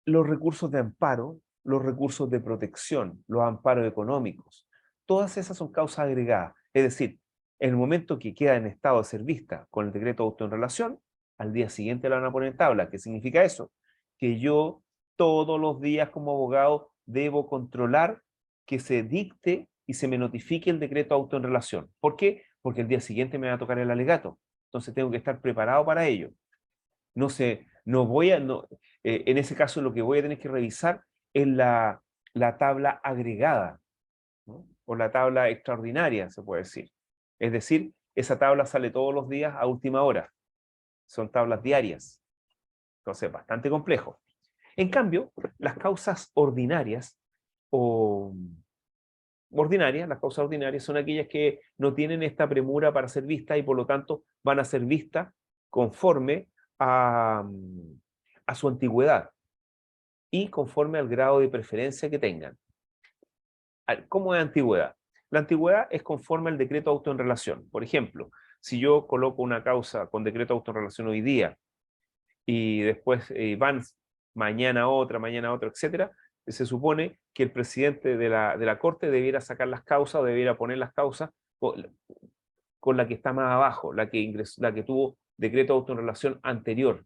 Los recursos de amparo, los recursos de protección, los amparos económicos, todas esas son causas agregadas. Es decir, en el momento que queda en estado de ser vista con el decreto de auto-enrelación, al día siguiente la van a poner en tabla. ¿Qué significa eso? Que yo todos los días como abogado debo controlar que se dicte y se me notifique el decreto de auto-enrelación. ¿Por qué? Porque el día siguiente me va a tocar el alegato. Entonces tengo que estar preparado para ello. En ese caso lo que voy a tener que revisar es la tabla agregada, ¿no? O la tabla extraordinaria, se puede decir. Es decir, esa tabla sale todos los días a última hora. Son tablas diarias. Entonces, bastante complejo. En cambio, las causas ordinarias las causas ordinarias son aquellas que no tienen esta premura para ser vistas y por lo tanto van a ser vistas conforme a su antigüedad y conforme al grado de preferencia que tengan. ¿Cómo es antigüedad? La antigüedad es conforme al decreto de auto-enrelación. Por ejemplo, si yo coloco una causa con decreto de auto-enrelación hoy día y después van mañana otra, etcétera, se supone que el presidente de la Corte debiera sacar las causas o debiera poner las causas con la que está más abajo, la que tuvo decreto de auto-enrelación anterior.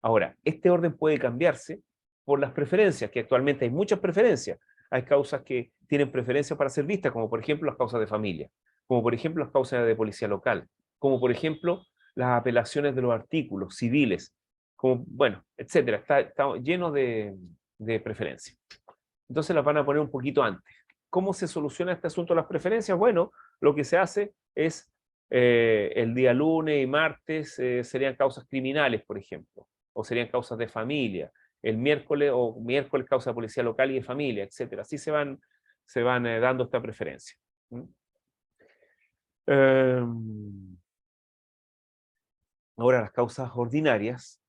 Ahora, este orden puede cambiarse por las preferencias, que actualmente hay muchas preferencias. Hay causas que tienen preferencia para ser vistas, como por ejemplo las causas de familia, como por ejemplo las causas de policía local, como por ejemplo las apelaciones de los artículos civiles, como, bueno, etcétera. Está lleno de preferencias. Entonces las van a poner un poquito antes. ¿Cómo se soluciona este asunto de las preferencias? Bueno, lo que se hace es el día lunes y martes serían causas criminales, por ejemplo, o serían causas de familia. El miércoles causa de policía local y de familia, etcétera. Así se van dando esta preferencia. Ahora las causas ordinarias,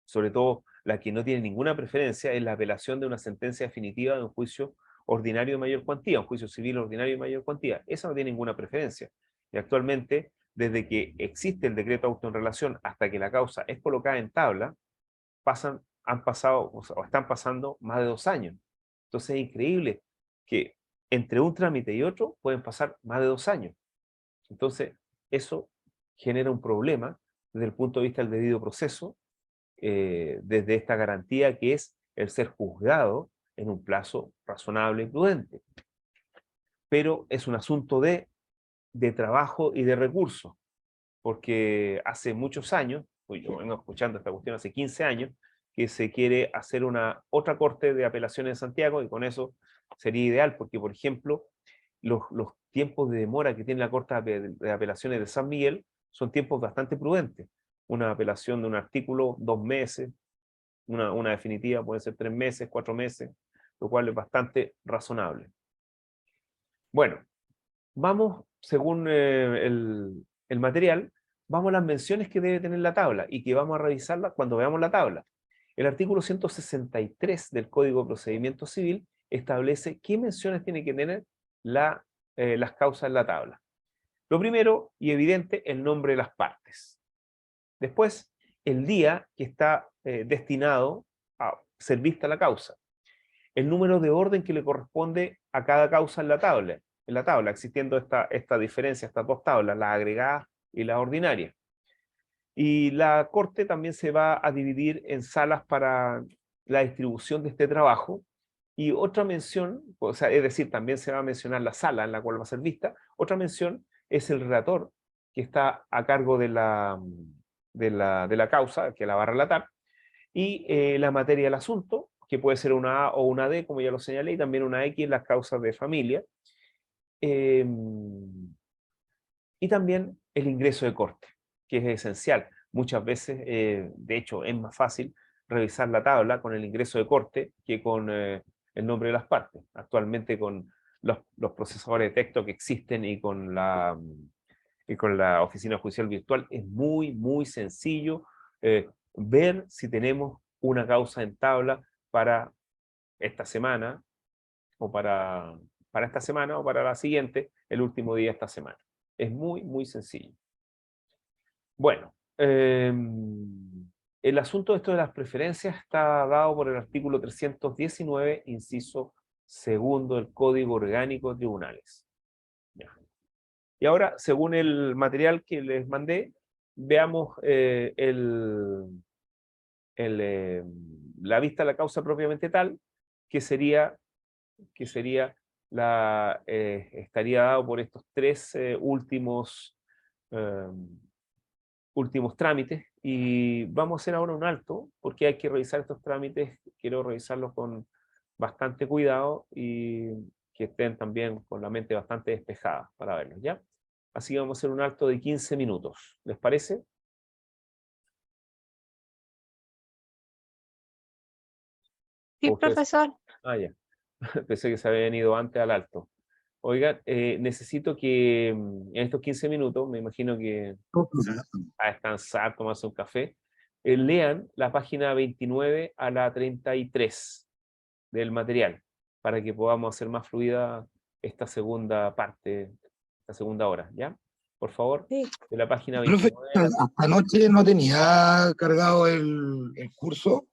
sobre todo la que no tiene ninguna preferencia, es la apelación de una sentencia definitiva de un juicio ordinario de mayor cuantía, un juicio civil ordinario de mayor cuantía. Esa no tiene ninguna preferencia. Y actualmente, desde que existe el decreto de auto-enrelación hasta que la causa es colocada en tabla, han pasado o están pasando más de 2 años. Entonces es increíble que entre un trámite y otro pueden pasar más de 2 años. Entonces eso genera un problema desde el punto de vista del debido proceso, desde esta garantía que es el ser juzgado en un plazo razonable y prudente. Pero es un asunto de trabajo y de recursos, porque hace muchos años, pues yo vengo escuchando esta cuestión hace 15 años, que se quiere hacer otra corte de apelaciones en Santiago, y con eso sería ideal, porque por ejemplo, los tiempos de demora que tiene la Corte de Apelaciones de San Miguel son tiempos bastante prudentes. Una apelación de un artículo, 2 meses, una definitiva puede ser 3 meses, 4 meses, lo cual es bastante razonable. Bueno, vamos, según el material, vamos a las menciones que debe tener la tabla y que vamos a revisarla cuando veamos la tabla. El artículo 163 del Código de Procedimiento Civil establece qué menciones tiene que tener las causas en la tabla. Lo primero y evidente, el nombre de las partes. Después, el día que está destinado a ser vista la causa. El número de orden que le corresponde a cada causa en la tabla, existiendo esta diferencia, estas dos tablas, la agregada y la ordinaria. Y la Corte también se va a dividir en salas para la distribución de este trabajo. Y otra mención, o sea, es decir, también se va a mencionar la sala en la cual va a ser vista. Otra mención es el relator, que está a cargo de la causa, que la va a relatar, y la materia del asunto, que puede ser una A o una D, como ya lo señalé, y también una X en las causas de familia. Y también el ingreso de corte, que es esencial. Muchas veces, de hecho, es más fácil revisar la tabla con el ingreso de corte que con el nombre de las partes. Actualmente con los procesadores de texto que existen y con y con la oficina judicial virtual es muy, muy sencillo ver si tenemos una causa en tabla para esta semana, o para esta semana, o para la siguiente, el último día de esta semana. Es muy, muy sencillo. Bueno, el asunto de esto de las preferencias está dado por el artículo 319, inciso segundo del Código Orgánico de Tribunales. Ya. Y ahora, según el material que les mandé, veamos la vista de la causa propiamente tal, que sería estaría dado por estos tres últimos trámites, y vamos a hacer ahora un alto, porque hay que revisar estos trámites. Quiero revisarlos con bastante cuidado y que estén también con la mente bastante despejada para verlos, ¿ya? Así que vamos a hacer un alto de 15 minutos. ¿Les parece? Sí, ¿O ustedes? profesor. Ah, ya. Pensé que se habían ido antes al alto. Oigan, necesito que en estos 15 minutos, me imagino que a descansar, tomarse un café, lean la página 29 a la 33 del material, para que podamos hacer más fluida esta segunda parte, esta segunda hora, ¿ya? Por favor, Sí. de la página Profe, 29 a la hasta anoche no tenía cargado el curso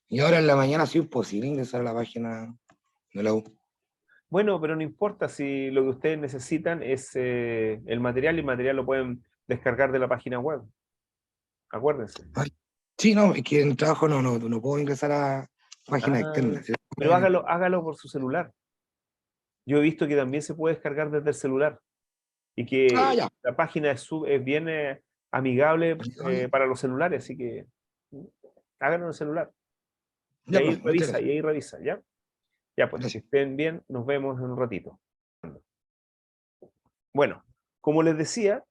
y ahora en la mañana ha sido imposible ingresar a la página de la U. Bueno, pero no importa, si lo que ustedes necesitan es el material, y el material lo pueden descargar de la página web. Acuérdense. Ay, sí, no, es que en el trabajo no puedo ingresar a páginas Ah, externas. ¿Sí? pero hágalo por su celular. Yo he visto que también se puede descargar desde el celular, y que Ya. la página es bien amigable para los celulares, así que háganlo en el celular. Y Ya, ahí profe, muchas revisa, gracias. ¿ya? Ya, pues, que Gracias. estén bien, nos vemos en un ratito. Bueno, como les decía,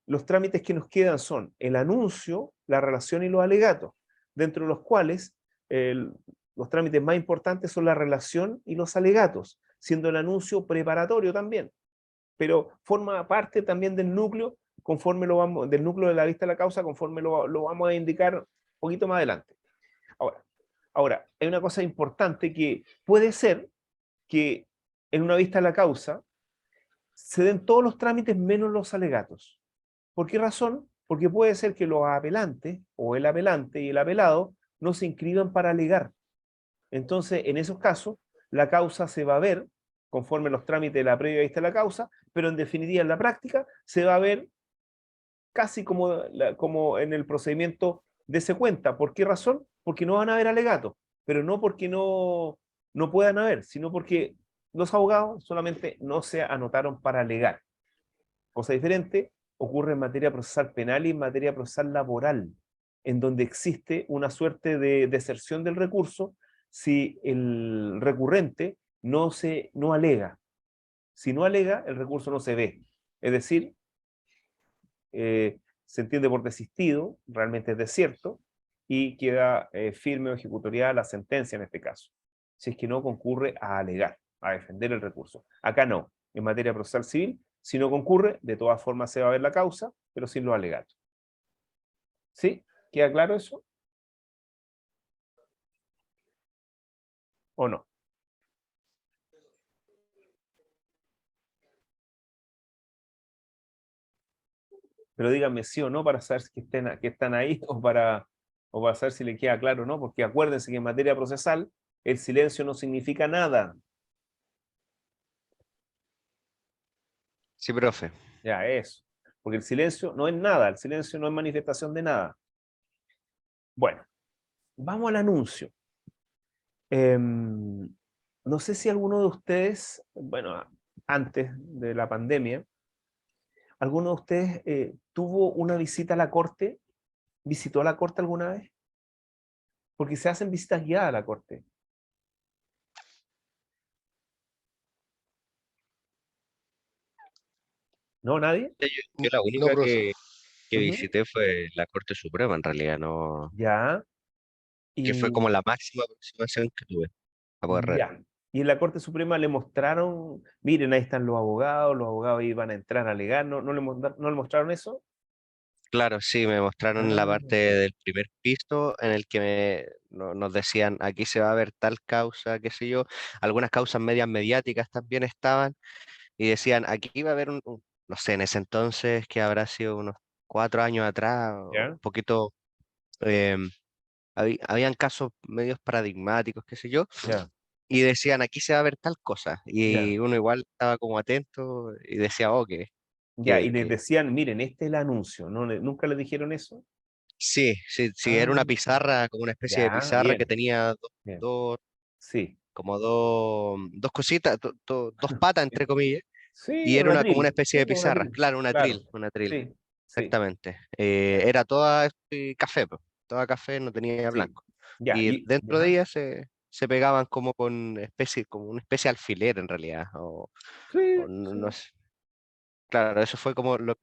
los trámites que nos quedan son el anuncio, la relación y los alegatos, dentro de los cuales los trámites más importantes son la relación y los alegatos, siendo el anuncio preparatorio también, pero forma parte también del núcleo, del núcleo de la vista de la causa, conforme lo vamos a indicar un poquito más adelante. Ahora, hay una cosa importante, que puede ser que en una vista de la causa se den todos los trámites menos los alegatos. ¿Por qué razón? Porque puede ser que los apelantes, o el apelante y el apelado, no se inscriban para alegar. Entonces, en esos casos, la causa se va a ver conforme los trámites de la previa vista de la causa, pero en definitiva, en la práctica, se va a ver casi como en el procedimiento de secuenta. ¿Por qué razón? Porque no van a haber alegatos, pero no porque no puedan haber, sino porque los abogados solamente no se anotaron para alegar. Cosa diferente ocurre en materia procesal penal y en materia procesal laboral, en donde existe una suerte de deserción del recurso si el recurrente no alega. Si no alega, el recurso no se ve. Es decir, se entiende por desistido, realmente es desierto, y queda firme o ejecutoriada la sentencia en este caso, si es que no concurre a alegar, a defender el recurso. Acá no, en materia procesal civil, si no concurre, de todas formas se va a ver la causa, pero sin los alegatos. ¿Sí? ¿Queda claro eso? ¿O no? Pero díganme sí o no para saber que están ahí, o para saber si le queda claro o no, porque acuérdense que en materia procesal el silencio no significa nada. Sí, profe. Ya, eso. Porque el silencio no es nada, el silencio no es manifestación de nada. Bueno, vamos al anuncio. No sé si alguno de ustedes, bueno, antes de la pandemia, ¿alguno de ustedes tuvo una visita a la corte? ¿Visitó a la corte alguna vez? Porque se hacen visitas guiadas a la corte. ¿No? ¿Nadie? Yo la No, única profe. que Ujú. visité fue la Corte Suprema, en realidad, no, Ya. que fue Y como la máxima aproximación que tuve a poder ver. ya. Y en la Corte Suprema le mostraron, miren, ahí están los abogados iban a entrar a alegar, ¿no le mostraron eso? Claro, sí, me mostraron la Ah, parte del primer piso en el que nos decían, aquí se va a ver tal causa, qué sé yo. Algunas causas medias mediáticas también estaban y decían, aquí va a haber no sé, en ese entonces, que habrá sido unos 4 años atrás, o ¿ya? un poquito, em, habían casos medios paradigmáticos, qué sé yo, Ya, y decían, aquí se va a ver tal cosa. ya. Y uno igual estaba como atento y decía, oh, Ya, y que, les que decían, miren, este es el anuncio, ¿no? ¿Nunca les dijeron eso? sí, sí, sí, era Ah, una pizarra, como una especie de ya, pizarra que bien, tenía bien. dos, Sí, como dos cositas, dos patas, entre comillas, sí, y era un como una atril, especie sí, de pues, un pizarra, atril, claro, claro, un atril, sí, sí, exactamente. ya, Era toda café, pues, toda café, no tenía sí, blanco. ya, Y y, dentro de ya, ella se pegaban como como una especie de alfiler en realidad, o sí, no sí. sé. Claro, eso fue como Mm. lo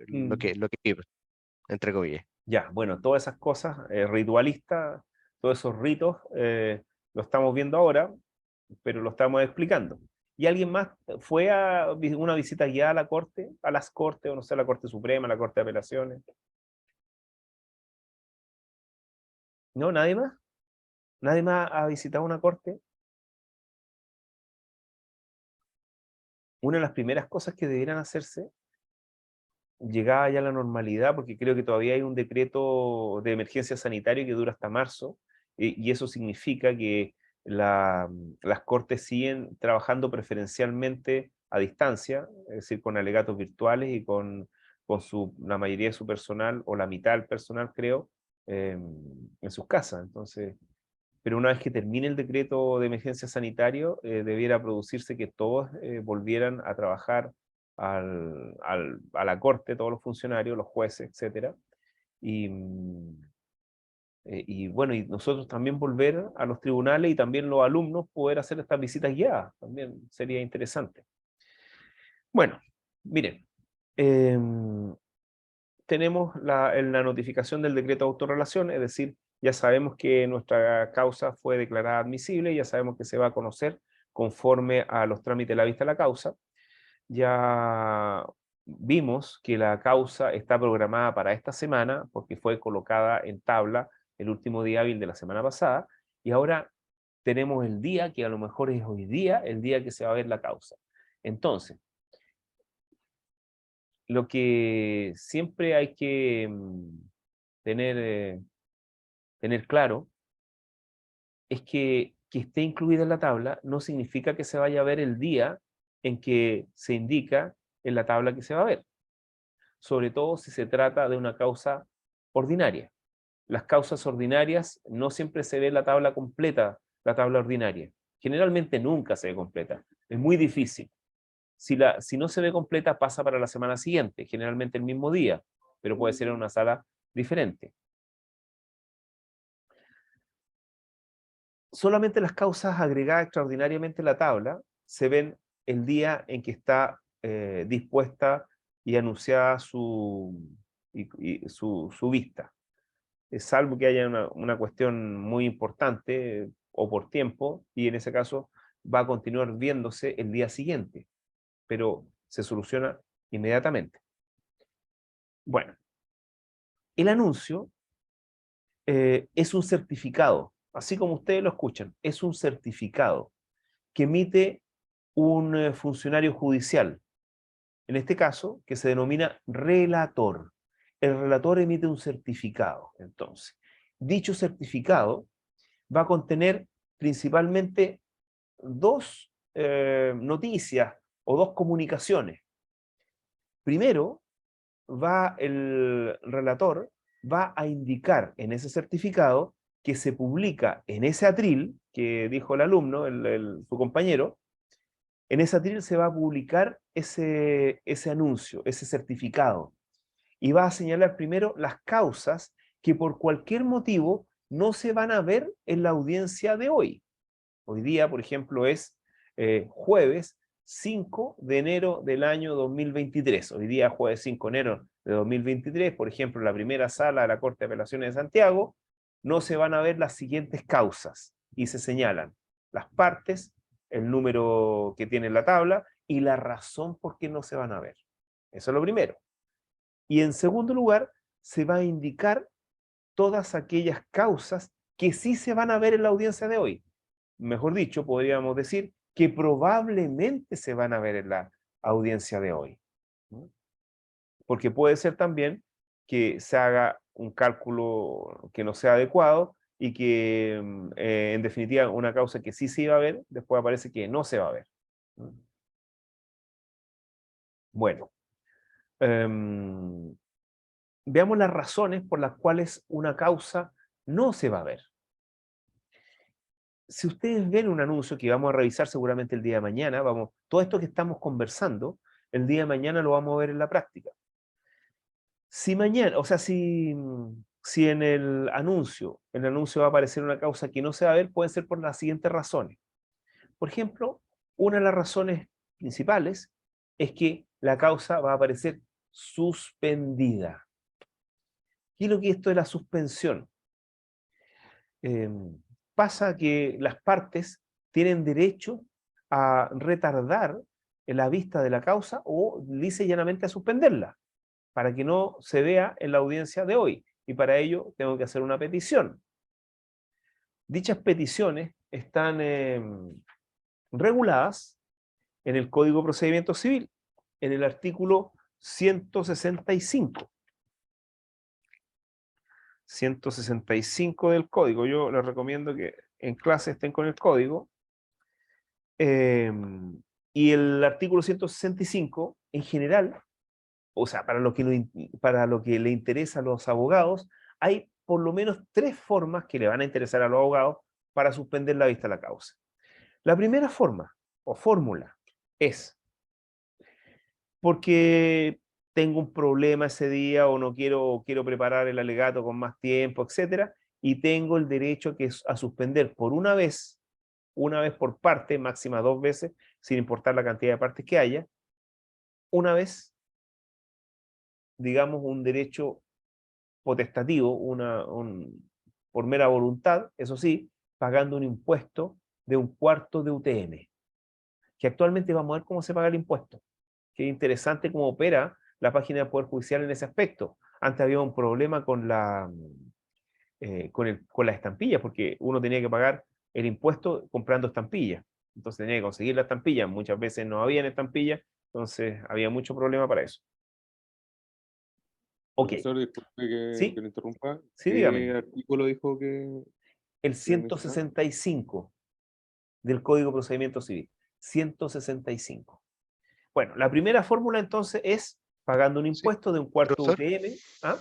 que vi, entre comillas. Ya, bueno, todas esas cosas ritualistas, todos esos ritos, lo estamos viendo ahora, pero lo estamos explicando. ¿Y alguien más fue a una visita guiada a la corte, a las cortes, o no sé, a la Corte Suprema, a la Corte de Apelaciones? ¿No? ¿Nadie más? ¿Nadie más ha visitado una corte? Una de las primeras cosas que debieran hacerse, llegada ya a la normalidad, porque creo que todavía hay un decreto de emergencia sanitaria que dura hasta marzo, y eso significa que las cortes siguen trabajando preferencialmente a distancia, es decir, con alegatos virtuales y con la mayoría de su personal, o la mitad del personal, creo, en sus casas. Entonces, pero una vez que termine el decreto de emergencia sanitario, debiera producirse que todos volvieran a trabajar a la corte, todos los funcionarios, los jueces, etcétera. Y bueno, y nosotros también volver a los tribunales, y también los alumnos poder hacer estas visitas guiadas, también sería interesante. Bueno, miren, em, tenemos la notificación del decreto de autorrelación, es decir, ya sabemos que nuestra causa fue declarada admisible, ya sabemos que se va a conocer conforme a los trámites de la vista de la causa. Ya vimos que la causa está programada para esta semana, porque fue colocada en tabla el último día hábil de la semana pasada, y ahora tenemos el día, que a lo mejor es hoy día, el día que se va a ver la causa. Entonces, lo que siempre hay que tener, tener claro es que esté incluida en la tabla no significa que se vaya a ver el día en que se indica en la tabla que se va a ver, sobre todo si se trata de una causa ordinaria. Las causas ordinarias no siempre se ve la tabla completa, la tabla ordinaria. Generalmente nunca se ve completa. Es muy difícil. Si no se ve completa, pasa para la semana siguiente, generalmente el mismo día, pero puede ser en una sala diferente. Solamente las causas agregadas extraordinariamente en la tabla se ven el día en que está dispuesta y anunciada su vista. Salvo que haya una cuestión muy importante o por tiempo, y en ese caso va a continuar viéndose el día siguiente, pero se soluciona inmediatamente. Bueno, el anuncio es un certificado, así como ustedes lo escuchan, es un certificado que emite un funcionario judicial, en este caso, que se denomina relator. El relator emite un certificado, entonces. Dicho certificado va a contener principalmente dos noticias o dos comunicaciones. Primero, el relator va a indicar en ese certificado que se publica en ese atril que dijo el alumno, su compañero. En ese atril se va a publicar ese anuncio, ese certificado, y va a señalar primero las causas que por cualquier motivo no se van a ver en la audiencia de hoy. Hoy día, por ejemplo, es jueves 5 de enero del año 2023. Hoy día, jueves 5 de enero de 2023, por ejemplo, en la primera sala de la Corte de Apelaciones de Santiago, no se van a ver las siguientes causas, y se señalan las partes, el número que tiene en la tabla y la razón por qué no se van a ver. Eso es lo primero. Y en segundo lugar, se va a indicar todas aquellas causas que sí se van a ver en la audiencia de hoy. Mejor dicho, podríamos decir que probablemente se van a ver en la audiencia de hoy. Porque puede ser también que se haga un cálculo que no sea adecuado y que, en definitiva, una causa que sí se iba a ver, después aparece que no se va a ver. Bueno, veamos las razones por las cuales una causa no se va a ver. Si ustedes ven un anuncio que vamos a revisar seguramente el día de mañana, todo esto que estamos conversando, el día de mañana lo vamos a ver en la práctica. Si mañana, o sea, si en el anuncio va a aparecer una causa que no se va a ver, puede ser por las siguientes razones. Por ejemplo, una de las razones principales es que la causa va a aparecer suspendida. ¿Qué es lo que es esto de la suspensión? Pasa que las partes tienen derecho a retardar la vista de la causa o lisa y llanamente a suspenderla, para que no se vea en la audiencia de hoy. Y para ello tengo que hacer una petición. Dichas peticiones están reguladas en el Código de Procedimiento Civil, en el artículo 165. 165 del código. Yo les recomiendo que en clase estén con el código. Y el artículo 165, en general, o sea, para lo que le interesa a los abogados, hay por lo menos 3 formas que le van a interesar a los abogados para suspender la vista de la causa. La primera forma, o fórmula, es porque tengo un problema ese día o no quiero preparar el alegato con más tiempo, etcétera, y tengo el derecho a suspender por una vez por parte, máxima 2 veces, sin importar la cantidad de partes que haya, una vez, digamos, un derecho potestativo, por mera voluntad, eso sí, pagando un impuesto de 1/4 de UTM, que actualmente vamos a ver cómo se paga el impuesto. Qué interesante cómo opera la página del Poder Judicial en ese aspecto. Antes había un problema con las estampillas, porque uno tenía que pagar el impuesto comprando estampillas. Entonces tenía que conseguir la estampilla. Muchas veces no habían estampillas, entonces había mucho problema para eso. Ok. Profesor, disculpe ¿Sí? que lo interrumpa. Sí, dígame. ¿Qué artículo dijo que El menciona? 165 del Código de Procedimiento Civil. 165. Bueno, la primera fórmula entonces es pagando un Sí, impuesto de 1/4 profesor. UTM. ¿Ah?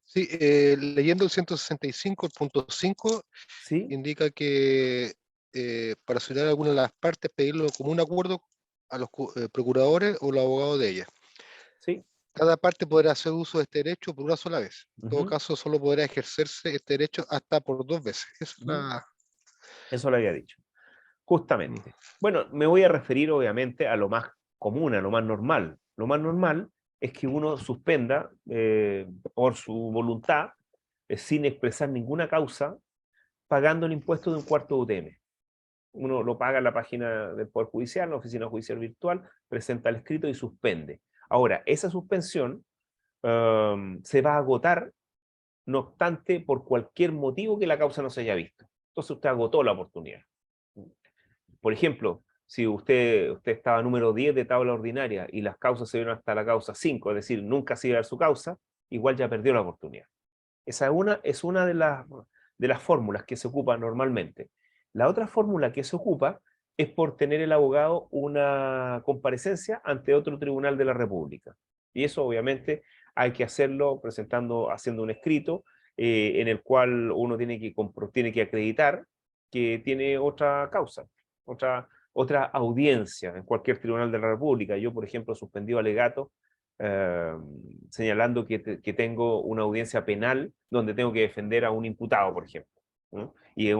Sí, leyendo el 165, el punto 5, ¿Sí? indica que para citar alguna de las partes, pedirlo como un acuerdo a los procuradores o los abogados de ellas. ¿Sí? Cada parte podrá hacer uso de este derecho por una sola vez. En todo Ujú. caso, solo podrá ejercerse este derecho hasta por 2 veces. Esa es la... Eso lo había dicho. Justamente. Bueno, me voy a referir obviamente a lo más común, a lo más normal. Lo más normal es que uno suspenda por su voluntad, sin expresar ninguna causa, pagando el impuesto de 1/4 de UTM. Uno lo paga en la página del Poder Judicial, en la oficina judicial virtual, presenta el escrito y suspende. Ahora, esa suspensión se va a agotar, no obstante, por cualquier motivo que la causa no se haya visto. Entonces usted agotó la oportunidad. Por ejemplo, si usted estaba número 10 de tabla ordinaria y las causas se vieron hasta la causa 5, es decir, nunca se iba a ver su causa, igual ya perdió la oportunidad. Esa es una de las fórmulas que se ocupa normalmente. La otra fórmula que se ocupa es por tener el abogado una comparecencia ante otro tribunal de la República. Y eso obviamente hay que hacerlo haciendo un escrito en el cual uno tiene que acreditar que tiene otra causa, otra audiencia en cualquier tribunal de la República. Yo, por ejemplo, suspendí alegato eh, señalando que tengo una audiencia penal donde tengo que defender a un imputado, por ejemplo, ¿no? Y es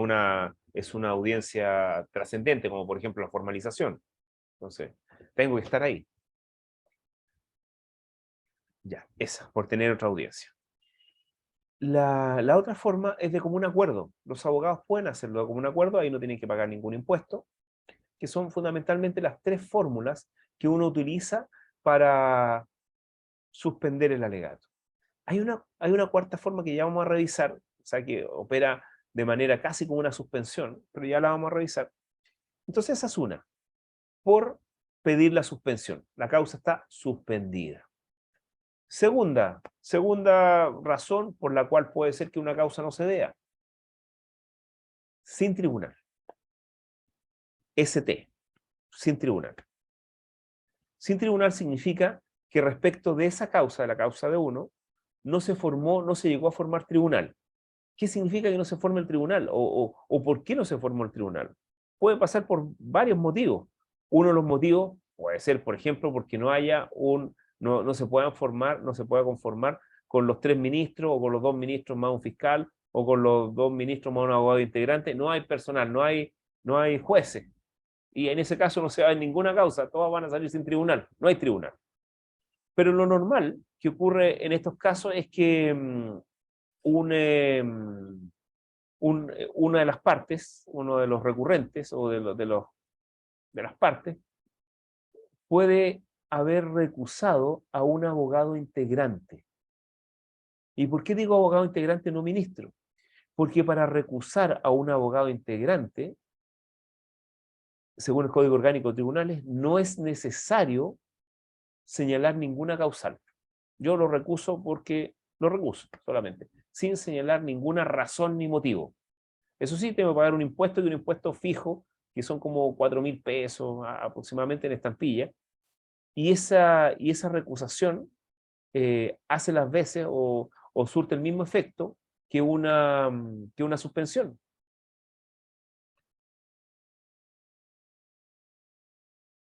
una audiencia trascendente, como por ejemplo la formalización. Entonces, tengo que estar ahí. Ya, esa, por tener otra audiencia. La otra forma es de común acuerdo. Los abogados pueden hacerlo de común acuerdo, ahí no tienen que pagar ningún impuesto. que son fundamentalmente las tres fórmulas que uno utiliza para suspender el alegato. Hay una cuarta forma que ya vamos a revisar, o sea, que opera de manera casi como una suspensión, pero ya la vamos a revisar. Entonces esa es una, por pedir la suspensión. La causa está suspendida. Segunda razón por la cual puede ser que una causa no se vea. Sin tribunal. ST, sin tribunal. Sin tribunal significa que respecto de esa causa, de la causa de uno, no se llegó a formar tribunal. ¿Qué significa que no se forme el tribunal? ¿O por qué no se formó el tribunal? Puede pasar por varios motivos. Uno de los motivos puede ser, por ejemplo, porque no se pueda conformar con los 3 ministros, o con los 2 ministros más un fiscal, o con los 2 ministros más un abogado integrante. No hay personal, no hay jueces. Y en ese caso no se va a ver ninguna causa, todas van a salir sin tribunal, no hay tribunal. Pero lo normal que ocurre en estos casos es que una de las partes, uno de los recurrentes o de las partes, puede haber recusado a un abogado integrante. ¿Y por qué digo abogado integrante, no ministro? Porque para recusar a un abogado integrante, según el Código Orgánico de Tribunales, no es necesario señalar ninguna causal. Yo lo recuso porque lo recuso solamente, sin señalar ninguna razón ni motivo. Eso sí, tengo que pagar un impuesto, y un impuesto fijo, que son como 4.000 pesos aproximadamente en estampilla, y esa recusación hace las veces o surte el mismo efecto que una suspensión.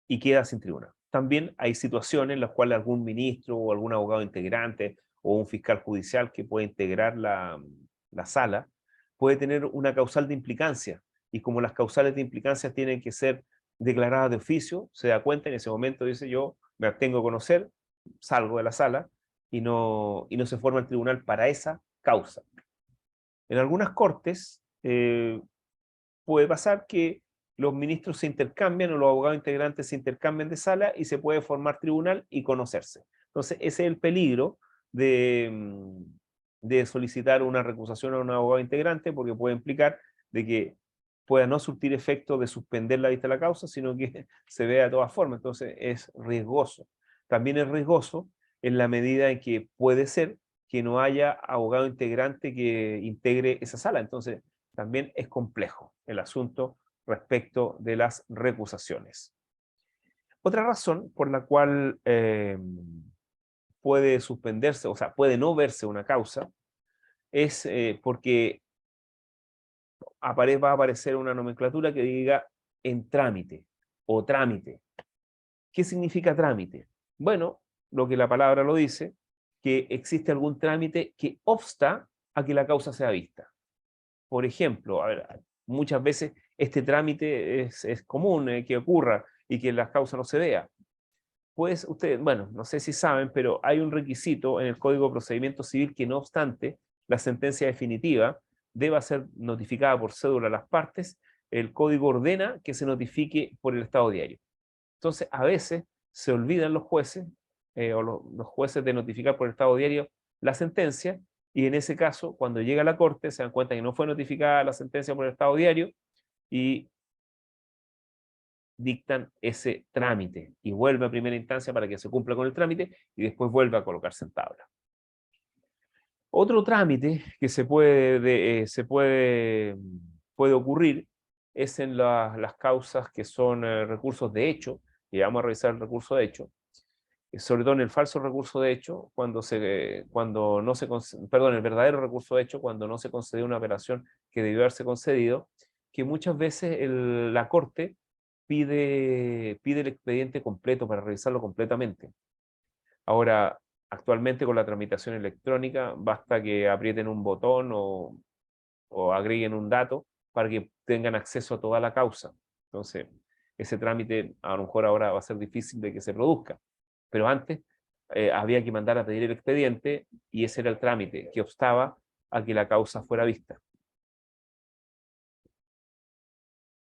Y queda sin tribunal. También hay situaciones en las cuales algún ministro o algún abogado integrante o un fiscal judicial que puede integrar la sala puede tener una causal de implicancia, y como las causales de implicancia tienen que ser declaradas de oficio, se da cuenta en ese momento, dice: yo me abstengo a conocer, salgo de la sala, y no se forma el tribunal para esa causa. En algunas cortes puede pasar que los ministros se intercambian o los abogados integrantes se intercambian de sala y se puede formar tribunal y conocerse. Entonces, ese es el peligro de solicitar una recusación a un abogado integrante, porque puede implicar de que pueda no surtir efecto de suspender la vista de la causa, sino que se vea de todas formas. Entonces, es riesgoso. También es riesgoso en la medida en que puede ser que no haya abogado integrante que integre esa sala. Entonces, también es complejo el asunto respecto de las recusaciones. Otra razón por la cual puede suspenderse, o sea, puede no verse una causa, es porque va a aparecer una nomenclatura que diga en trámite o trámite. ¿Qué significa trámite? Bueno, lo que la palabra lo dice, que existe algún trámite que obsta a que la causa sea vista. Por ejemplo, a ver, muchas veces este trámite es común que ocurra y que la causa no se vea. Pues ustedes, bueno, no sé si saben, pero hay un requisito en el Código de Procedimiento Civil que, no obstante la sentencia definitiva deba ser notificada por cédula a las partes, el Código ordena que se notifique por el Estado Diario. Entonces, a veces se olvidan los jueces o los jueces de notificar por el Estado Diario la sentencia, y en ese caso, cuando llega a la Corte, se dan cuenta que no fue notificada la sentencia por el Estado Diario y dictan ese trámite y vuelve a primera instancia para que se cumpla con el trámite y después vuelve a colocarse en tabla. Otro trámite que puede ocurrir es en las causas que son recursos de hecho, y vamos a revisar el recurso de hecho, sobre todo en el falso recurso de hecho, el verdadero recurso de hecho, cuando no se concedió una operación que debió haberse concedido, que muchas veces la Corte pide el expediente completo para revisarlo completamente. Ahora, actualmente con la tramitación electrónica, basta que aprieten un botón o agreguen un dato para que tengan acceso a toda la causa. Entonces, ese trámite a lo mejor ahora va a ser difícil de que se produzca, pero antes había que mandar a pedir el expediente, y ese era el trámite que obstaba a que la causa fuera vista.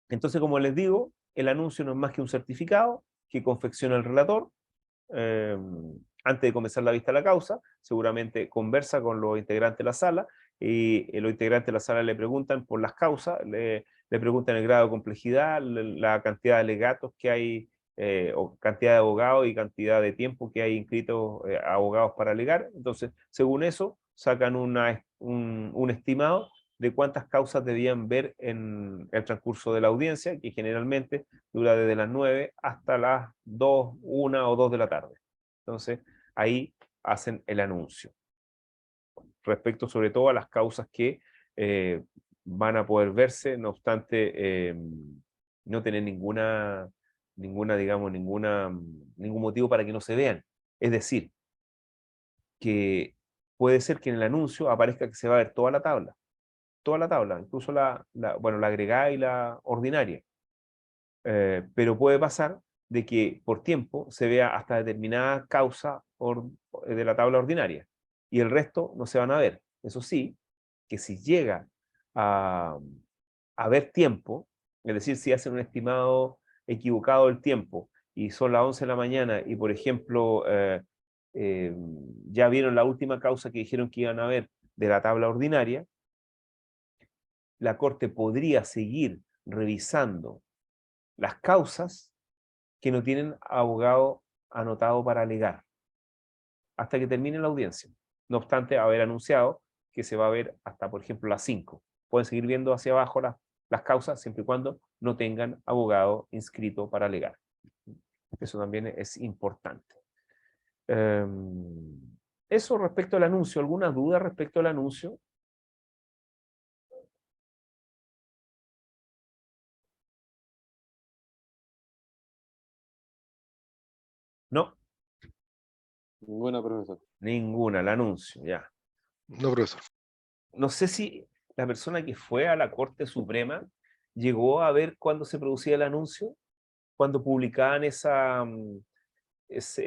Entonces, como les digo, el anuncio no es más que un certificado que confecciona el relator antes de comenzar la vista de la causa. Seguramente conversa con los integrantes de la sala, y los integrantes de la sala le preguntan por las causas, le preguntan el grado de complejidad, la cantidad de alegatos que hay, o cantidad de abogados y cantidad de tiempo que hay inscritos abogados para alegar. Entonces, según eso, sacan un estimado de cuántas causas debían ver en el transcurso de la audiencia, que generalmente dura desde las 9 hasta las 2, 1 o 2 de la tarde. Entonces, ahí hacen el anuncio. Respecto sobre todo a las causas que van a poder verse, no obstante, no tienen ningún motivo para que no se vean. Es decir, que puede ser que en el anuncio aparezca que se va a ver toda la tabla, incluso la agregada y la ordinaria. Pero puede pasar de que por tiempo se vea hasta determinada causa de la tabla ordinaria, y el resto no se van a ver. Eso sí, que si llega a ver tiempo, es decir, si hacen un estimado equivocado del tiempo, y son las 11 de la mañana, y por ejemplo, ya vieron la última causa que dijeron que iban a ver de la tabla ordinaria, la Corte podría seguir revisando las causas que no tienen abogado anotado para alegar hasta que termine la audiencia. No obstante haber anunciado que se va a ver hasta, por ejemplo, las 5. Pueden seguir viendo hacia abajo las causas siempre y cuando no tengan abogado inscrito para alegar. Eso también es importante. Eso respecto al anuncio. ¿Alguna duda respecto al anuncio? No, Ninguna, profesor. ninguna, el anuncio, ya. No, profesor. No sé si la persona que fue a la Corte Suprema llegó a ver cuándo se producía el anuncio, cuando publicaban ese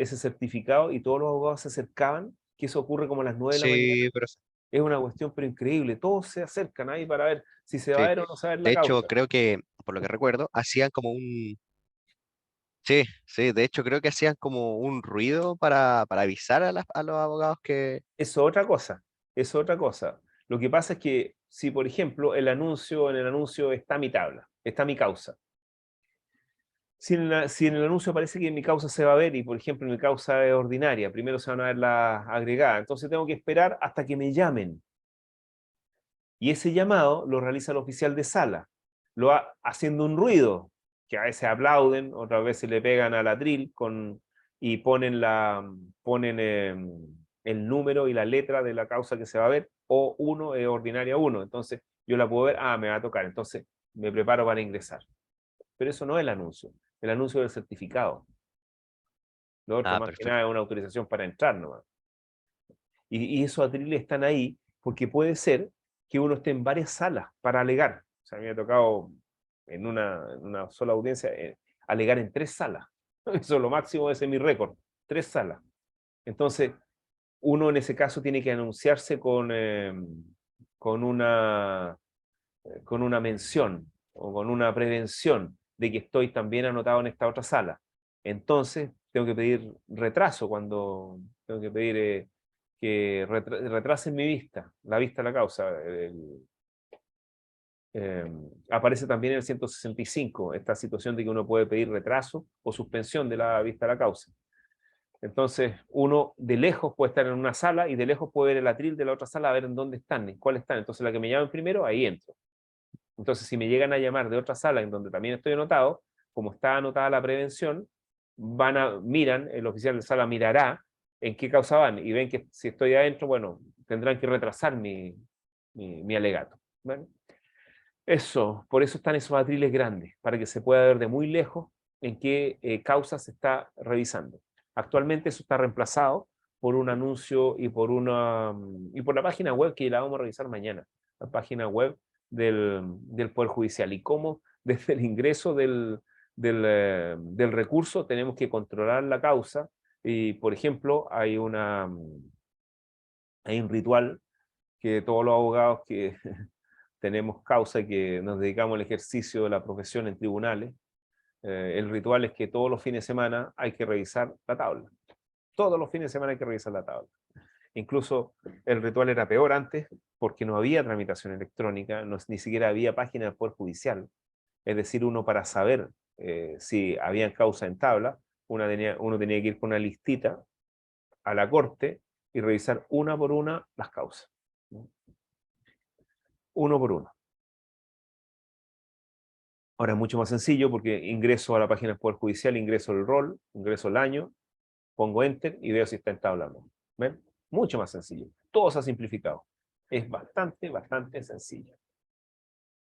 certificado y todos los abogados se acercaban, que eso ocurre como a las 9 de la mañana. Sí, profesor. Es una cuestión pero increíble, todos se acercan ahí para ver si se va a Sí. ver o no se va a ver De la hecho, causa. creo que, por lo que recuerdo, hacían como un... Sí, sí, de hecho creo que hacían como un ruido para avisar a los abogados que... Eso es otra cosa, eso es otra cosa. Lo que pasa es que si, por ejemplo, en el anuncio está mi tabla, está mi causa, si en el anuncio aparece que mi causa se va a ver, y por ejemplo mi causa es ordinaria, primero se van a ver las agregadas, entonces tengo que esperar hasta que me llamen. Y ese llamado lo realiza el oficial de sala, haciendo un ruido, que a veces aplauden, otras veces le pegan al atril y ponen el número y la letra de la causa que se va a ver, o 1 es ordinaria 1, entonces yo la puedo ver, me va a tocar, entonces me preparo para ingresar. Pero eso no es el anuncio del certificado. Lo otro, Ah, más que perfecto. nada, es una autorización para entrar nomás. Y esos atriles están ahí porque puede ser que uno esté en varias salas para alegar. O sea, a mí me ha tocado en una sola audiencia alegar en 3 salas. Eso es lo máximo, ese es mi récord. 3 salas. Entonces, uno en ese caso tiene que anunciarse con una mención o con una prevención de que estoy también anotado en esta otra sala. Entonces, tengo que pedir retraso tengo que pedir que retrasen mi vista, la vista de la causa. Aparece también en el 165 esta situación de que uno puede pedir retraso o suspensión de la vista de la causa. Entonces, uno de lejos puede estar en una sala y de lejos puede ver el atril de la otra sala a ver en dónde están, en cuál están. Entonces, la que me llaman primero, ahí entro. Entonces, si me llegan a llamar de otra sala en donde también estoy anotado, como está anotada la prevención, miran, el oficial de sala mirará en qué causa van, y ven que si estoy adentro, bueno, tendrán que retrasar mi alegato. ¿Vale? Eso, por eso están esos atriles grandes, para que se pueda ver de muy lejos en qué causa se está revisando. Actualmente eso está reemplazado por un anuncio y por la página web que la vamos a revisar mañana, la página web del Poder Judicial, y cómo desde el ingreso del recurso tenemos que controlar la causa. Y, por ejemplo, hay un ritual que todos los abogados que tenemos causa y que nos dedicamos al ejercicio de la profesión en tribunales, El ritual es que todos los fines de semana hay que revisar la tabla. Todos los fines de semana hay que revisar la tabla. Incluso el ritual era peor antes porque no había tramitación electrónica, ni siquiera había página del Poder Judicial. Es decir, uno para saber si había causa en tabla, uno tenía que ir con una listita a la corte y revisar una por una las causas. Uno por uno. Ahora es mucho más sencillo porque ingreso a la página del Poder Judicial, ingreso el rol, ingreso el año, pongo Enter y veo si está en tabla o no. ¿Ven? Mucho más sencillo. Todo se ha simplificado. Es bastante, bastante sencillo.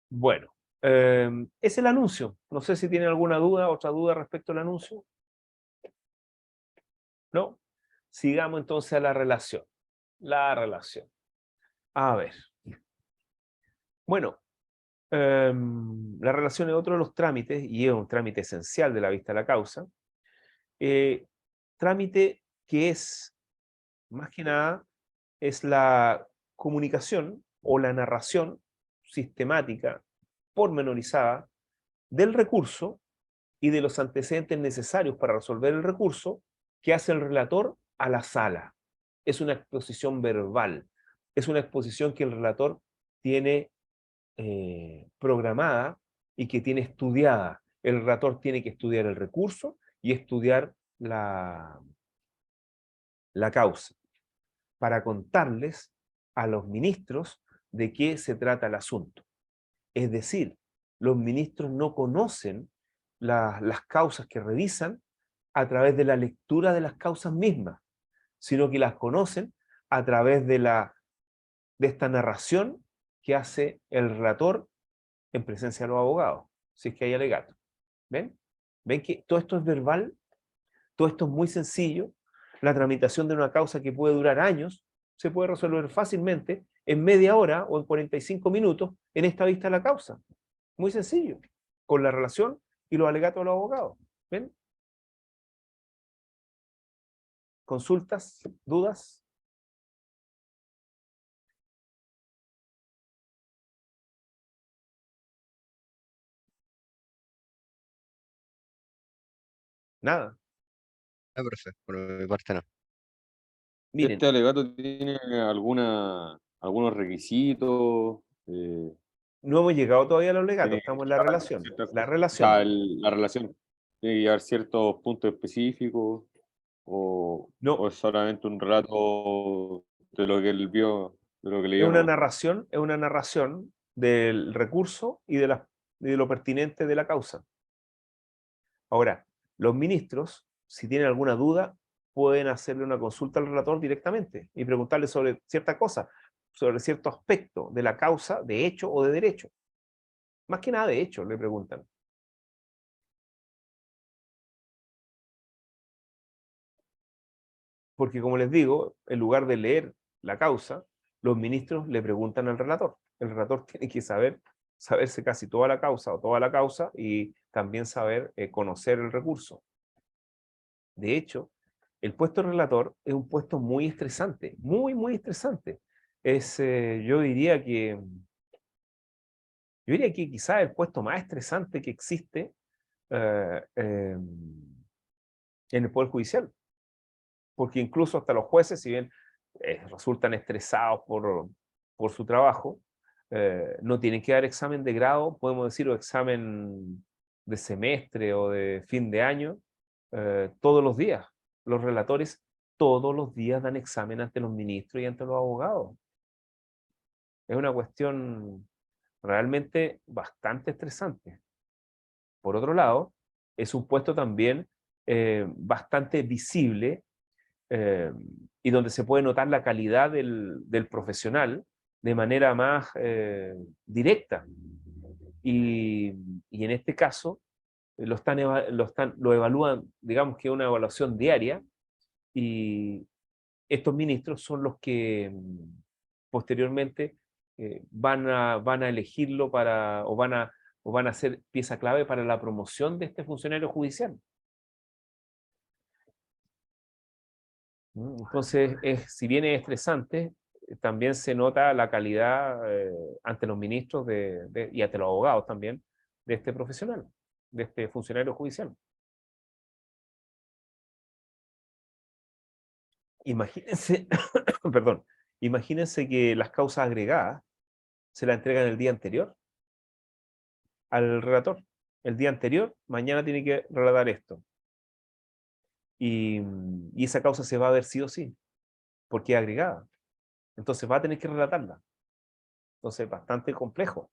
Bueno, es el anuncio. No sé si tienen alguna duda, otra duda respecto al anuncio. ¿No? Sigamos entonces a la relación. La relación. A ver. Bueno, la relación es otro de los trámites, y es un trámite esencial de la vista de la causa. Trámite que es, más que nada, es la comunicación o la narración sistemática, pormenorizada, del recurso y de los antecedentes necesarios para resolver el recurso que hace el relator a la sala. Es una exposición verbal, es una exposición que el relator tiene programada y que tiene estudiada. El relator tiene que estudiar el recurso y estudiar la causa para contarles a los ministros de qué se trata el asunto. Es decir, los ministros no conocen las causas que revisan a través de la lectura de las causas mismas, sino que las conocen a través de esta narración que hace el relator en presencia de los abogados, si es que hay alegato. ¿Ven? ¿Ven que todo esto es verbal? Todo esto es muy sencillo. La tramitación de una causa que puede durar años se puede resolver fácilmente en media hora o en 45 minutos en esta vista de la causa. Muy sencillo. Con la relación y los alegatos de los abogados. ¿Ven? ¿Consultas? ¿Dudas? Nada. Ah, perfecto, por mi parte no. Miren, ¿Este alegato tiene algunos requisitos? no hemos llegado todavía a los alegatos, Tiene que estamos en la llevar relación. ciertas La cosas. relación. La relación tiene que llevar ciertos puntos específicos o No, es solamente un relato de lo que él vio, de lo que es leyó, una ¿no? narración del recurso y de lo pertinente de la causa. Ahora, los ministros, si tienen alguna duda, pueden hacerle una consulta al relator directamente y preguntarle sobre cierta cosa, sobre cierto aspecto de la causa, de hecho o de derecho. Más que nada de hecho, le preguntan. Porque como les digo, en lugar de leer la causa, los ministros le preguntan al relator. El relator tiene que saberse casi toda la causa o toda la causa y también saber conocer el recurso. De hecho, el puesto de relator es un puesto muy estresante, muy, muy estresante. Yo diría que quizás el puesto más estresante que existe en el Poder Judicial. Porque incluso hasta los jueces, si bien resultan estresados por su trabajo, no tienen que dar examen de grado, podemos decir, o examen de semestre o de fin de año, todos los días. Los relatores todos los días dan examen ante los ministros y ante los abogados. Es una cuestión realmente bastante estresante. Por otro lado, es un puesto también bastante visible y donde se puede notar la calidad del profesional de manera más directa. Y en este caso, lo evalúan, digamos que una evaluación diaria, y estos ministros son los que posteriormente van a elegirlo o van a ser pieza clave para la promoción de este funcionario judicial. Entonces, si bien es estresante, también se nota la calidad ante los ministros y ante los abogados también de este profesional. de este funcionario judicial. Imagínense, perdón, imagínense que las causas agregadas se las entregan el día anterior al relator. El día anterior, mañana tiene que relatar esto. Y esa causa se va a ver sí o sí, porque es agregada. Entonces va a tener que relatarla. Entonces es bastante complejo.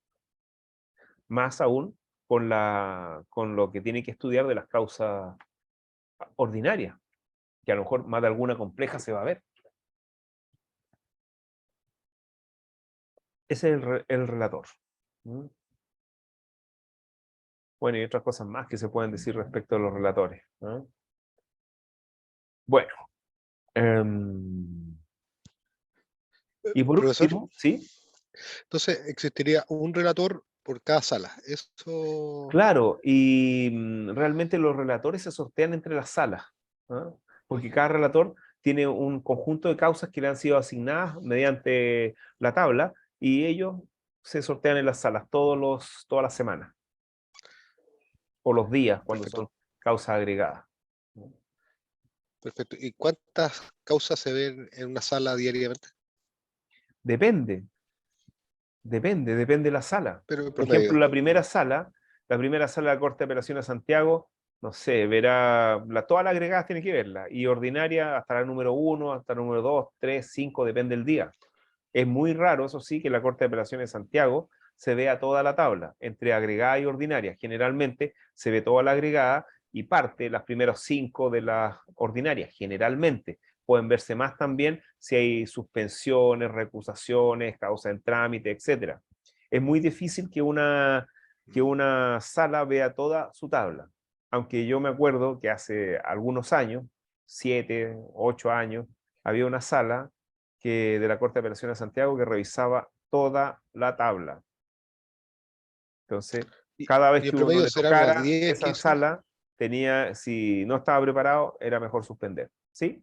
Más aún con lo que tiene que estudiar de las causas ordinarias, que a lo mejor más de alguna compleja se va a ver. Ese es el relator. ¿Mm? Bueno, y otras cosas más que se pueden decir respecto a los relatores, ¿no? Bueno. Y por Profesor, último, ¿sí? entonces existiría un relator por cada sala. Eso, Claro, y realmente los relatores se sortean entre las salas, ¿no? Porque cada relator tiene un conjunto de causas que le han sido asignadas mediante la tabla y ellos se sortean en las salas todas las semanas o los días cuando perfecto, son causas agregadas. perfecto. ¿Y cuántas causas se ven en una sala diariamente? Depende de la sala. Pero en Por ejemplo, promedio. la primera sala de la Corte de Apelaciones de Santiago, no sé, verá, todas las agregadas tiene que verla, y ordinaria hasta la número 1, hasta la número 2, 3, 5, depende del día. Es muy raro, eso sí, que la Corte de Apelaciones de Santiago se vea toda la tabla, entre agregada y ordinaria. Generalmente se ve toda la agregada y parte las primeras 5 de las ordinarias, generalmente. Pueden verse más también si hay suspensiones, recusaciones, causa en trámite, etc. Es muy difícil que una sala vea toda su tabla. Aunque yo me acuerdo que hace algunos años, 7, 8 años, había una sala de la Corte de Apelaciones de Santiago que revisaba toda la tabla. Entonces, Y, cada vez y en que uno promedio le serán unas tocara 10, esa 15. sala, si no estaba preparado, era mejor suspender. ¿Sí?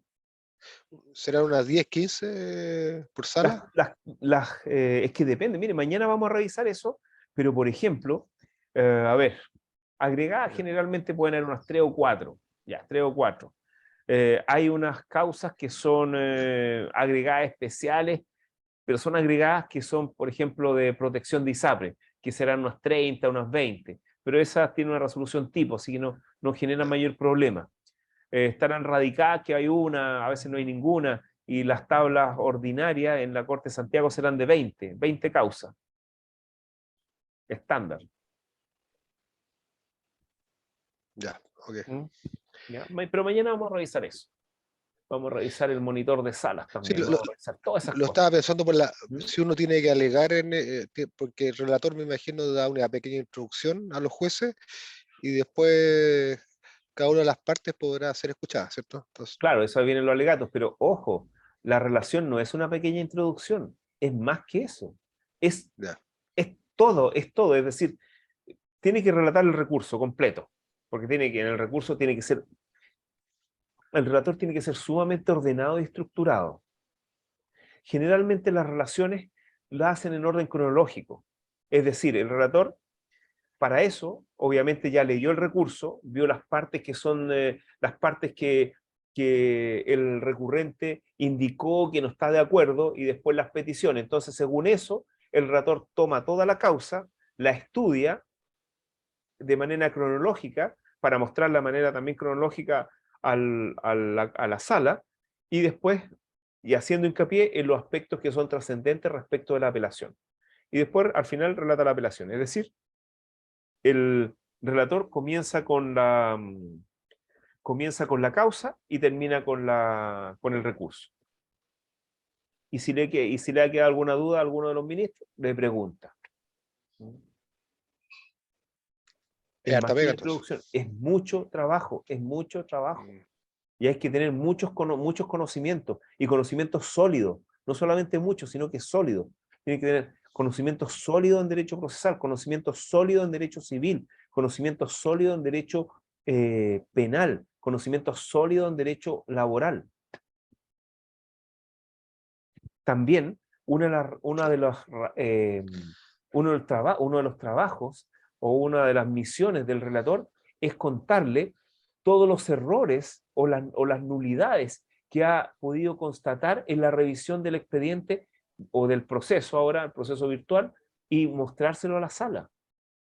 ¿Serán unas 10, 15 por sala? Es que depende. Mire, mañana vamos a revisar eso, pero por ejemplo, a ver, agregadas Ya. generalmente pueden haber unas 3 o 4. Ya, 3 o 4. Hay unas causas que son agregadas especiales, pero son agregadas que son, por ejemplo, de protección de ISAPRE, que serán unas 30, unas 20, pero esas tienen una resolución tipo, así que no generan mayor problema. Estarán radicadas que hay una, a veces no hay ninguna, y las tablas ordinarias en la Corte de Santiago serán de 20 causas, estándar. Ya, ok. ¿Mm? ¿Ya? Pero mañana vamos a revisar eso. Vamos a revisar el monitor de salas Sí, también, vamos a revisar todas esas lo cosas. estaba pensando ¿Mm? si uno tiene que alegar, porque el relator, me imagino, da una pequeña introducción a los jueces y después cada una de las partes podrá ser escuchada, ¿cierto? Entonces, Claro, eso vienen los alegatos, pero ojo, la relación no es una pequeña introducción, es más que eso. Es, ya, es todo, es decir, tiene que relatar el recurso completo, porque en el recurso el relator tiene que ser sumamente ordenado y estructurado. Generalmente las relaciones las hacen en orden cronológico, es decir, el relator para eso, obviamente ya leyó el recurso, vio las partes que son las partes que el recurrente indicó que no está de acuerdo y después las peticiones. Entonces, según eso, el relator toma toda la causa, la estudia de manera cronológica para mostrar la manera también cronológica a la sala y después, y haciendo hincapié en los aspectos que son trascendentes respecto de la apelación. Y después, al final, relata la apelación. Es decir, el relator comienza con la causa y termina con el recurso. Y si le ha quedado alguna duda a alguno de los ministros, le pregunta. es Es harta más que pega una entonces. introducción, es mucho trabajo, es mucho trabajo. Mm, Y hay que tener muchos conocimientos, y conocimientos sólidos, no solamente muchos, sino que sólidos. Tiene que tener conocimientos sólidos en derecho procesal, conocimientos sólidos en derecho civil, conocimientos sólidos en derecho penal, conocimientos sólidos en derecho laboral. También uno de los trabajos o una de las misiones del relator es contarle todos los errores o las nulidades que ha podido constatar en la revisión del expediente o del proceso ahora, el proceso virtual, y mostrárselo a la sala.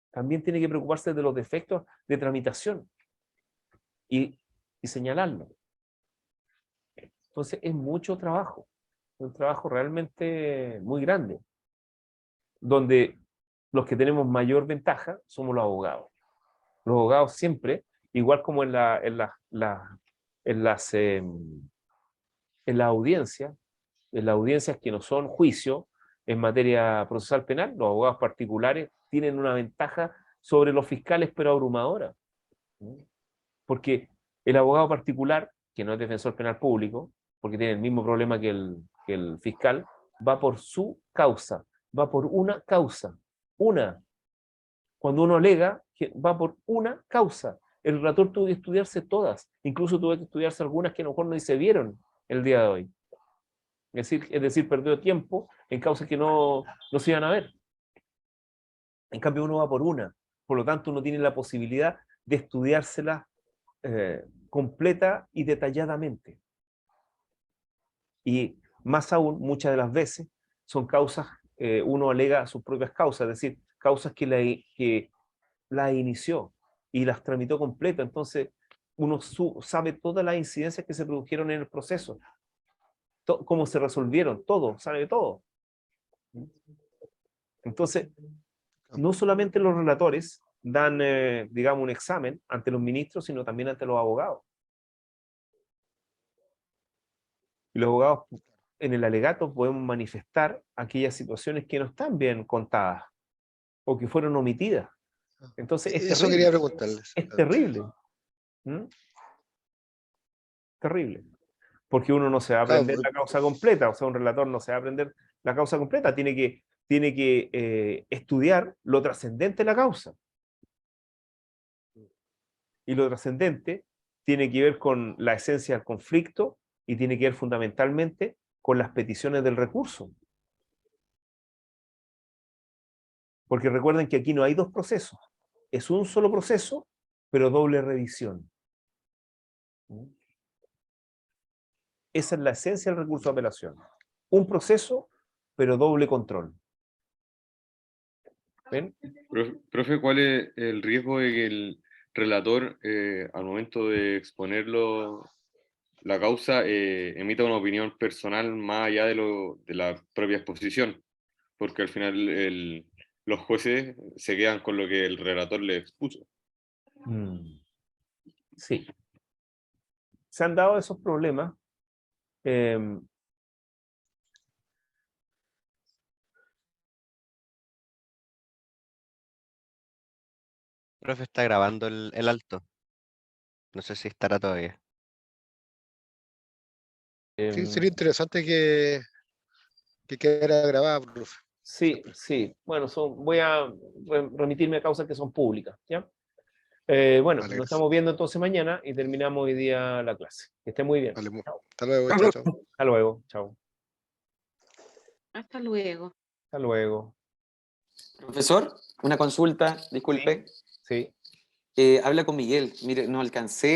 También tiene que preocuparse de los defectos de tramitación y señalarlo. Entonces es mucho trabajo, un trabajo realmente muy grande, donde los que tenemos mayor ventaja somos los abogados. Los abogados siempre, igual como en las audiencias que no son juicio en materia procesal penal, los abogados particulares tienen una ventaja sobre los fiscales, pero abrumadora. Porque el abogado particular, que no es defensor penal público, porque tiene el mismo problema que el fiscal, va por su causa, va por una causa, una. Cuando uno alega, va por una causa. El relator tuvo que estudiarse todas, incluso tuvo que estudiarse algunas que a lo mejor no se vieron el día de hoy. Es decir, perdió tiempo en causas que no se iban a ver. En cambio, uno va por una. Por lo tanto, uno tiene la posibilidad de estudiársela completa y detalladamente. Y más aún, muchas de las veces, son causas, uno alega sus propias causas, es decir, causas que la inició y las tramitó completa. Entonces, uno sabe todas las incidencias que se produjeron en el proceso, cómo se resolvieron, todo, sabe todo. Entonces, no solamente los relatores dan, digamos, un examen ante los ministros, sino también ante los abogados. Y los abogados en el alegato podemos manifestar aquellas situaciones que no están bien contadas o que fueron omitidas. Entonces, es Eso terrible. quería preguntarles. Es terrible. Terrible. Porque uno no se va a aprender la causa completa, o sea, un relator no se va a aprender la causa completa, tiene que estudiar lo trascendente de la causa. Y lo trascendente tiene que ver con la esencia del conflicto y tiene que ver fundamentalmente con las peticiones del recurso. Porque recuerden que aquí no hay dos procesos, es un solo proceso, pero doble revisión. Esa es la esencia del recurso de apelación. Un proceso, pero doble control. ¿Ven? Profe, ¿cuál es el riesgo de que el relator, al momento de exponerlo, la causa, emita una opinión personal más allá de la propia exposición? Porque al final los jueces se quedan con lo que el relator le expuso. Sí. Se han dado esos problemas. Profe, está grabando el alto. No sé si estará todavía. Sí, sería interesante que quedara grabada, profe. Sí, sí. Bueno, voy a remitirme a causas que son públicas, ¿ya? Bueno, Vale, nos estamos viendo entonces mañana y terminamos hoy día la clase. Que esté muy bien. vale, Chao. hasta luego, chao, chao. Hasta luego. Chao. Hasta luego. Hasta luego. Profesor, una consulta, disculpe. Sí. Habla con Miguel. Mire, no alcancé